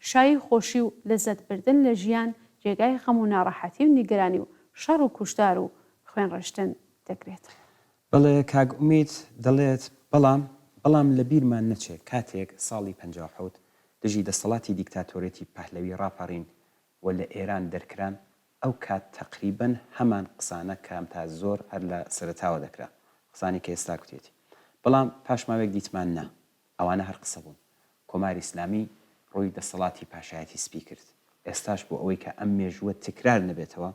شایی خۆشی و لەزەت بردن لە ژیان جێگای خەم و ناڕەحەتی و نیگەرانی و شەڕ و کوشتار و خوێن ڕشتن دەکرێت. بەڵێ کاک ئومید دەڵێت بەڵام لە بیرمان نەچێت کاتێک ساڵی 57 دژی دەسەڵاتی دیکتاتۆرێتی پەهلەوی ڕاپەڕین و لە ئێران دەرکران ئەو کات تەقریبەن هەمان قسانە کام تا زۆر هەر لە سەرتاوە دەکرا قسانی کە ئێستا کوتێتی بەڵام پاشماوێک دیتمان نا ئەوانە هەر قسە بوون کۆماری ئیسلامی ڕۆی دەسەڵاتی پاشایەتی سپی کرد ئێستاش بۆ ئەوەی کە ئەم مێژووە تکرار نەبێتەوە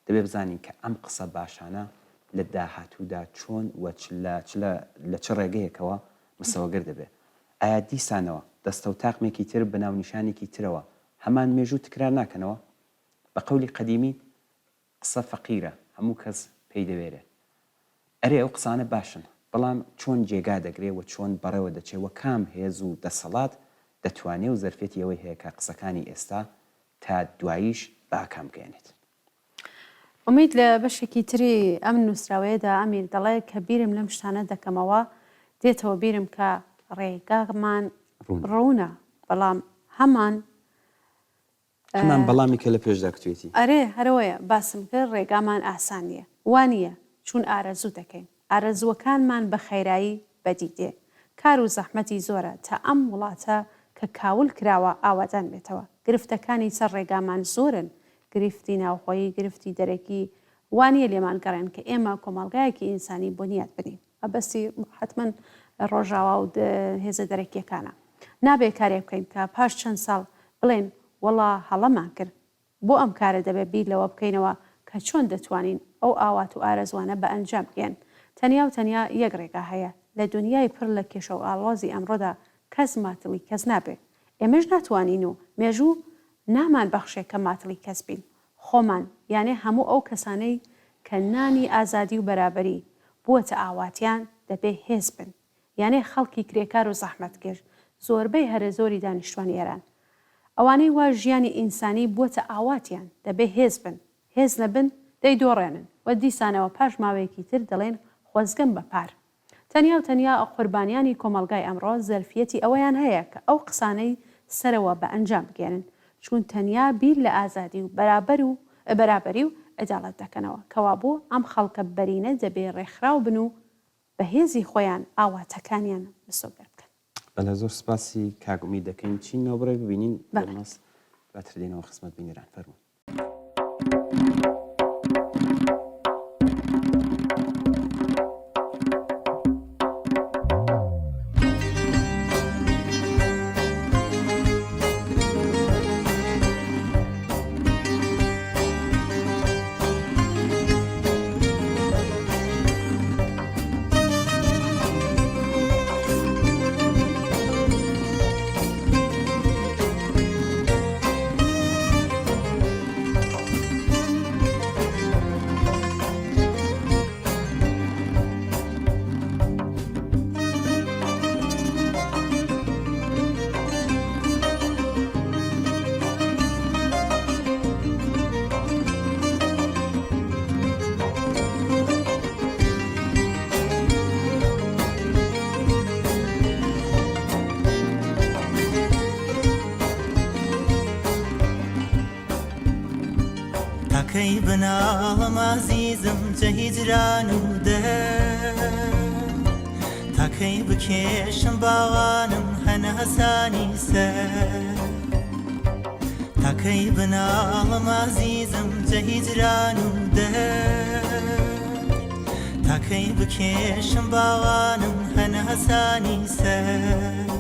دەبێ بزانین کە ئەم قسە باشانە لە داهاتوودا چۆن و لە چ ڕێگەیەکەوە مسەوەگر دەبێت ئایا دیسانەوە دەستە و تاقمێکی تر بەناو نیشانێکی ترەوە هەمان مێژوو تکرار ناکەنەوە بە قەولی قەدیمی قسە فەقیرە هەموو کەس پێی دەوێرێت ئەرێ ئەو قسانە باشن بەڵام چۆن جێگا دەگرێت و چۆن بەڕێوە دەچێت و کام هێز و دەسەڵات دەتوانێت و زەرفێتی ئەوەی هەیە کە قسەکانی ئێستا تا دواییش باکام بگەێنێت. ئومید لە بەشێکی تری ئەم نووسراوەیەدا ئەمیر دەڵێ کە بیرم لەم شتانە دەکەمەوە دێتەوە بیرم کە ڕێگامان ڕوونە بەڵام هەمان بەڵامی کە لە پێشدا کتوێتی ئەرێ هەرەوەیە باسم کرد ڕێگامان ئاسانیە وانە چون ئارەزوو دەکەین ئارەزوەکانمان بە خەیرایی بەدیدێ کار و زەحمەتی زۆرە تا ئەم وڵاتە کە کاول کراوە ئاوادان بێتەوە گرفتەکانی سەر ڕێگامان زۆرن گرفتی ناوخۆیی گرفتی دەرەکی وانە لێمان گەڕێن کە ئێمە کۆمەڵگایەکی ئینسانی بنیاد بنین ئەبەستی حتمما ڕۆژاوا و هێزە دەرەکیەکانە نابێ کارێک بکەین کە پاش چەند ساڵ بڵێن وەڵا هەڵەمان کرد بۆ ئەم کارە دەبێت بیر لەوە بکەینەوە کە چۆن دەتوانین ئەو ئاوات و ئارەزوانە بە ئەنجام بگەن تەنیا و تەنیا یەک ڕێگا هەیە لە دنیای پڕ لە کێشە و ئاڵۆزی ئەمڕۆدا کەس ماتڵی کەس نابێت ئێمەش ناتوانین و مێژوو نامان بەخشێک کە ماتڵی کەس بین خۆمان یانێ هەموو ئەو کەسانەی کە نانی ئازادی و بەرابەری بووەتە ئاواتیان دەبێ هێز بن یانێ خەڵکی کرێکار و زەحمەتکێش زۆربەی هەرە زۆری دانیشتوانی ئێران. ئەوانەی وا ژیانی ئینسانی بووەتە ئاواتیان دەبێ هێز بن، هێز نەبن دەی دۆڕێنن و دیسانەوە پاش ماوەیەکی تر دەڵێن خۆزگەم بە پار. تەنیا و تەنیا قوربانیانی کۆمەلگای ئەمڕۆ زەرفەتی ئەوەیان هەیە کە ئەو قسانەی سەرەوە بە ئەنجام بگێنن، چون تەنیا بیر لە ئازادی و بەرابەری و عەداڵەت دەکەنەوە، کەوا بوو ئەم خەڵکە بەرینە دەبێ ڕێکخراو بن و بە هێزی خۆیان ئاواتەکانیان بسۆگەر بکەن. بەلە زۆر سپاسی کاگومی دەکەین چین ناوبڕێ ببینین بەمەس بەتردێنەوە خزمەت بینێران فەرموو. تاکەی بناڵم ئازیزم جە هیجران و تاکەی بکێشم باوانم هەنە هەسانی سەر تاکەی بناڵم ئازیزم جە هیجران و تاکەی بکێشم باوانم هەنە هەسانی سەر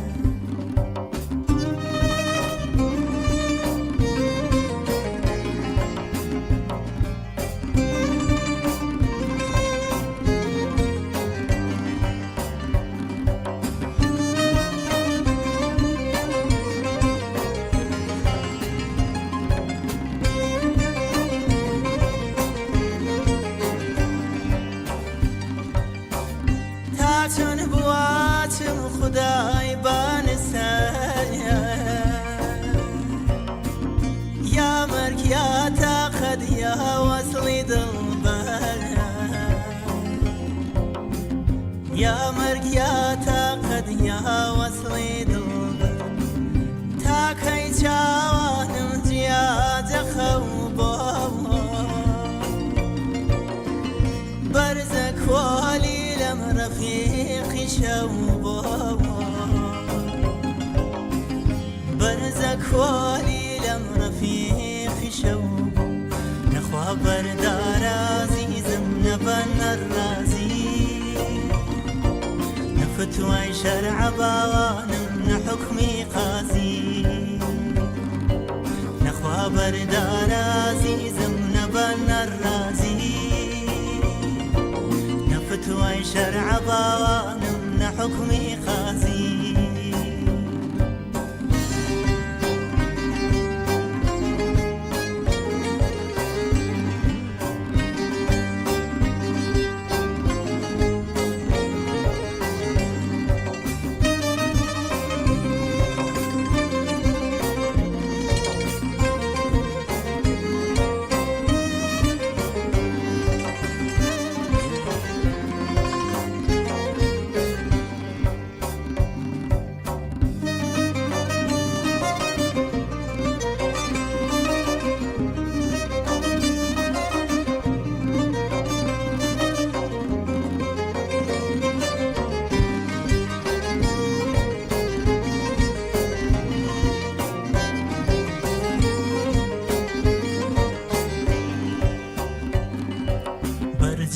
چون بواتم خدای بانسایا یا مرگ یا تاقد یا وصلی دلبر یا مرگ یا تاقد یا وصلی دلبر تاکی چاوانم جیاد خوبا برزك والي لم رفيقي شوبا برزك والي لم رفيقي شوبا نخوى بردار عزيزم نبن الرازي نفتوى شرع باوانم نحكمي قاضي نخوى بردار عزيزم نبن الرازي فتوى شرع باوانم نحكمي قاضي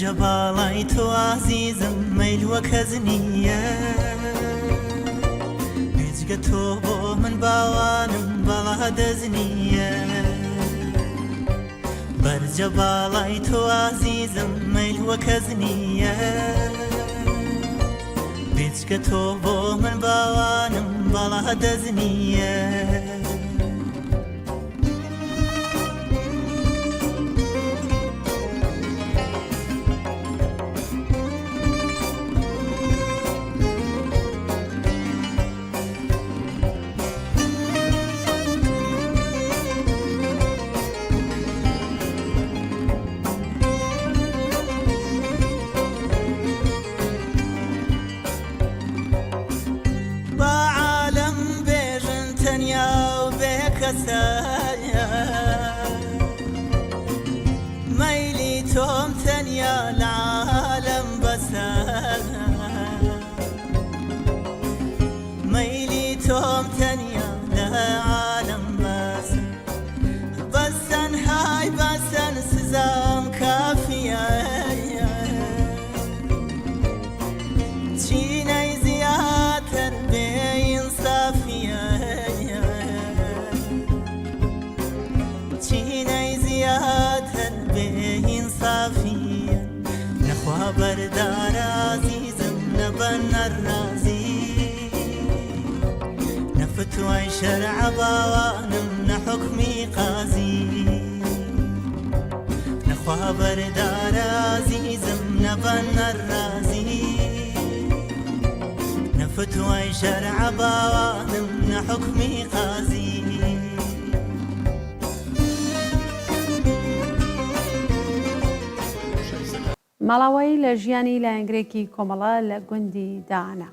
جباڵای تۆ عزیزم مەیل وەک کەس نییە هیچگە تۆ بۆ من باوانم بەڵا دەست نییە بەرجە باڵای تۆ عزیزم مەیل وەک کەس نییە هیچگە تۆ بۆ من باوانم بەڵا دەست نییە قسايا ميلي توم تنيا العالم بسايا ميلي توم تنيا العالم بسن هاي بسن سزام كافية تشيني زياتر بين صافية تشيني زياتر بين صافية نخوى بردار عزيزم نبن الرازي نفتوى شرع باوانم نحكمي قاضي نخوى بردار عزيزم نبن الرازي نفتوى شرع باوانم نحكمي قاضي ماڵاوایی لە ژیانی لایەنگرێکی کۆمەڵە لە گوندی دانا.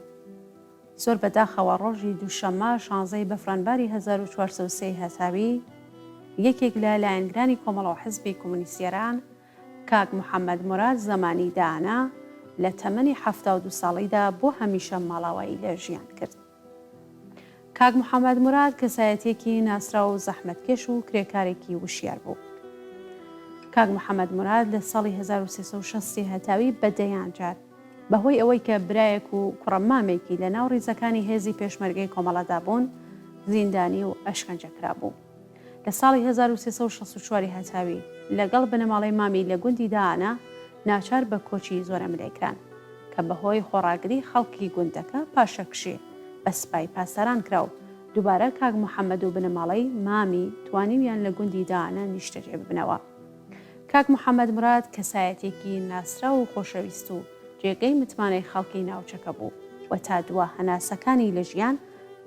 زۆر بەداخەوە ڕۆژی دووشەممە 16 بەفرانباری 1403 هەتاوی یەکێک لە لایەنگرانی کۆمەڵە و حزبی کۆمونیستیەران کاک محەممەد موراد زەمانی دانا لە تەمەنی 72 ساڵیدا بۆ هەمیشە ماڵاوایی لە ژیان کرد. کاک محەممەد موراد کەسایەتێکی ناسرا و زەحمەتکێش و کرێکارێکی وشیار بوو. کاک محەممەد موراد لە ساڵی 1360 هەتاوی بەدەیانجار بەهۆی ئەوەی کە برایەک و کوڕەمامێکی لە ناو ڕیزەکانی هێزی پێشمەرگەی کۆمەڵەدا بوون زیندانی و ئەشکەنجەکرا بوو. لە ساڵی 1364 هەتاوی لەگەڵ بنەماڵەی مامی لە گوندی دانا ناچار بە کۆچی زۆرە ملێکران کە بەهۆی خۆڕاگری خەڵکی گوندەکە پاشەکشێ بە سپای پاسەران کرا و دووبارە کاک محەممەد و بنەماڵەی مامی توانیویان لە گوندی دانا نیشتەجێ ببنەوە. کاک محەممەد موراد کەسایەتێکی ناسرا و خۆشەویست و جێگەی متمانەی خەڵکی ناوچەکە بوو و تا دووە هەناسەکانی لە ژیان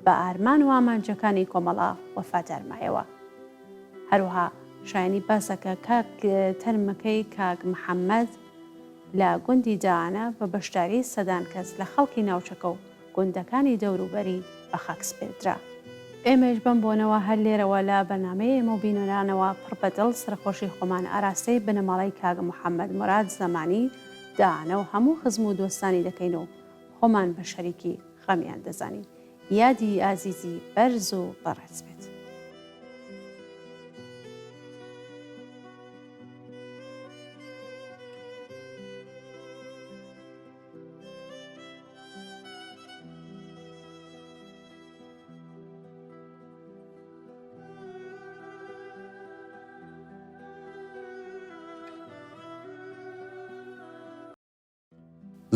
بە ئارمان و ئامانجەکانی کۆمەڵا وەفادارمایەوە. هەروەها شایانی باسەکە کاک تەرمەکەی کاک محەممەد لە گوندی دانا بە بەشداری سەدان کەس لە خەڵکی ناوچەکە و گوندەکانی دەوروبەری بە خاکسپێدرا. ئێمەش بم بۆنەوە هەر لێرەوە لە بەنامەیە ئێمە و بینەرانەوە پڕبەدڵ سەرخۆشی خۆمان ئاراستەی بنەماڵەی کاک محەممەد موراد زەمانی دانا و هەموو خزم و دۆستانی دەکەین و خۆمان بە شەریکی غەمیان دەزانین. یادی ئازیزی بەرز و بەڕێز بێت.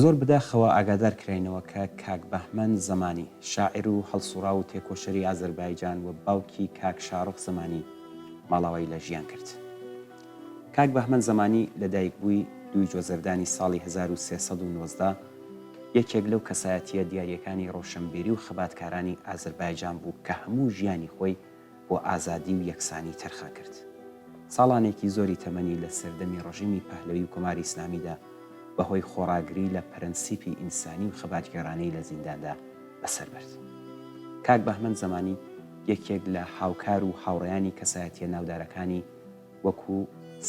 زۆر بداخەوە ئاگادار کرێنەوە کە کاک بەهمەن زەمانی شاعیر و هەڵسوڕا و تێکۆشەری ئازەربایجان و باوکی کاک شارۆخ زەمانی ماڵاوایی لە ژیان کرد. کاک بەهمەن زەمانی لەدایک بووی 2 جۆزەردانی ساڵی 1390 یەکێک لەو کەسایەتیە دیاریەکانی ڕۆشنبیری و خەباتکارانی ئازەربایجان بوو کە هەموو ژیانی خۆی بۆ ئازادی و یەکسانی تەرخا کرد. ساڵانێکی زۆری تەمەنی لە سەردەمی ڕژیمی پەهلەوی و کۆماری ئیسلامیدا بەهۆی خۆڕاگری لە پرەنسیپی ئینسانی و خەباتگەڕانەی لە زینداندا بەسەر برد. کاک بەهمەن زەمانی یەکێک لە هاوکار و هاوڕێیانی کەسایەتیە ناودارەکانی وەکو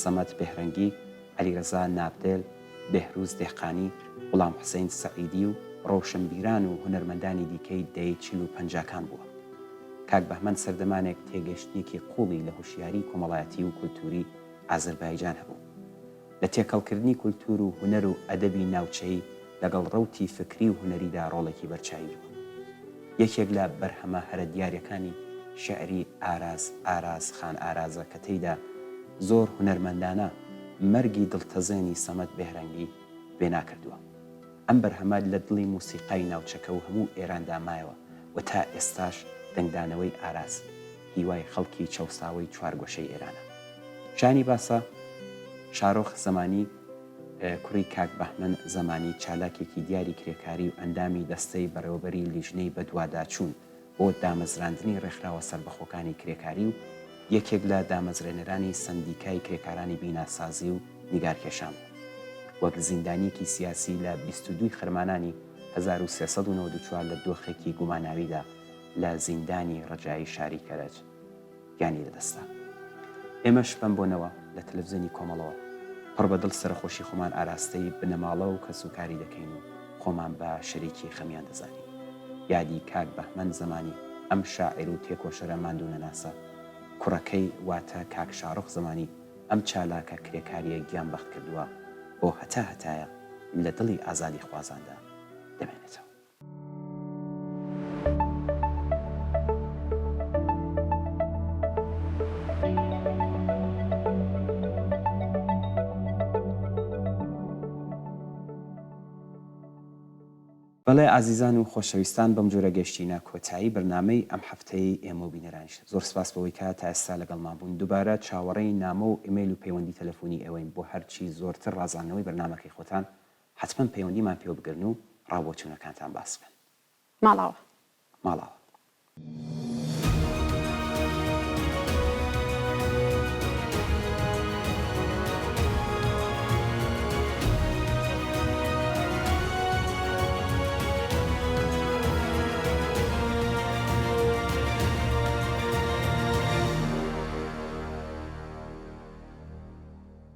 سەمەد بێهرەنگی، عەلیرەزا نابدێل، بێهروز دێحقانی، غوڵام حوسێن سەعیدی و ڕۆشنبیران و هونەرمەندانی دیکەی دەی 45 بووە. کاک بەهمەن سەردەمانێک تێگەشتێکی قوڵی لە هوشیاری کۆمەڵایەتی و کولتوری ئازەربایجان هەبوو. لە تێکەڵکردنی کولتور و هونەر و ئەدەبی ناوچەی لەگەڵ ڕەوتی فکری و هونەریدا ڕۆڵێکی بەرچاوی بوو. یەکێک لە بەرهەمە هەرە دیارەکانی شعری ئاراز خان ئارازە کە تێیدا زۆر هونەرمەندانە مەرگی دڵتەزێنی سەمەد بێهرەنگی وێنا کردووە. ئەم بەرهەمە لە دڵی موسیقای ناوچەکە و هەموو ئێراندا مایەوە و تا ئێستاش دەنگدانەوەی ئاراز هیوای خەڵکی چەوساوی چوارگۆشەی ئێرانە. شانی باسە شارۆخ زەمانی کوڕی کاک بەهمەن زەمانی چالاکێکی دیاری کرێکاری و ئەندامی دەستەی بەڕێوەبەری لیژنەی بەدووادا چوون بۆ دامەزراندنی ڕێکخراوە سەربەخۆکانی کرێکاری و یەکێک لە دامەزرێنەرانی سندیکای کرێکارانی بیناسازی و نیگارکێشان بوو. وەک زیندانیەکی سیاسی لە 22 خەرمانانی 1394 لە دۆخێکی گوماناویدا لە زیندانی ڕەجایی شاری کەرەج گیانی لەدەستا ئێمەش بەم بۆنەوە لە تەلەڤیزیۆنی کۆمەڵەوە پڕ بەدڵ سەرخۆشی خۆمان ئاراستەی بنەماڵە و کەسوکاری دەکەین و خۆمان بە شەریکی خەمیان دەزانین یادی کاک بەهمەن زمانی ئەم شاعیر و تێکۆشەرە ماندوو نەناسە کوڕەکەی واتە کاک شارۆخ زمانی ئەم چالاکە کرێکاریە گیانبەخت کردووە بۆ هەتایە لە دڵی ئازادی خوازاندا دەمێنێتەوە. بەڵێ ئازیزان و خۆشەویستان بەم جۆرە گەشتینە کۆتایی بەرنامەی ئەم هەفتەی ئێمە و بینەرانیش زۆر سپاس بەوەی کە تا ئێستا لەگەڵمان بوون دووبارە چاوەڕێی نامە و ئیمەیل و پەیوەندی تەلەفۆنی ئێوەین بۆ هەرچی زۆرتر ڕازانەوەی بەرنامەکەی خۆتان حتمما پەیوەندیمان پێوە بگرن و ڕاوبۆچوونەکانتان باس بکەن ماڵاوە. ماڵاوە.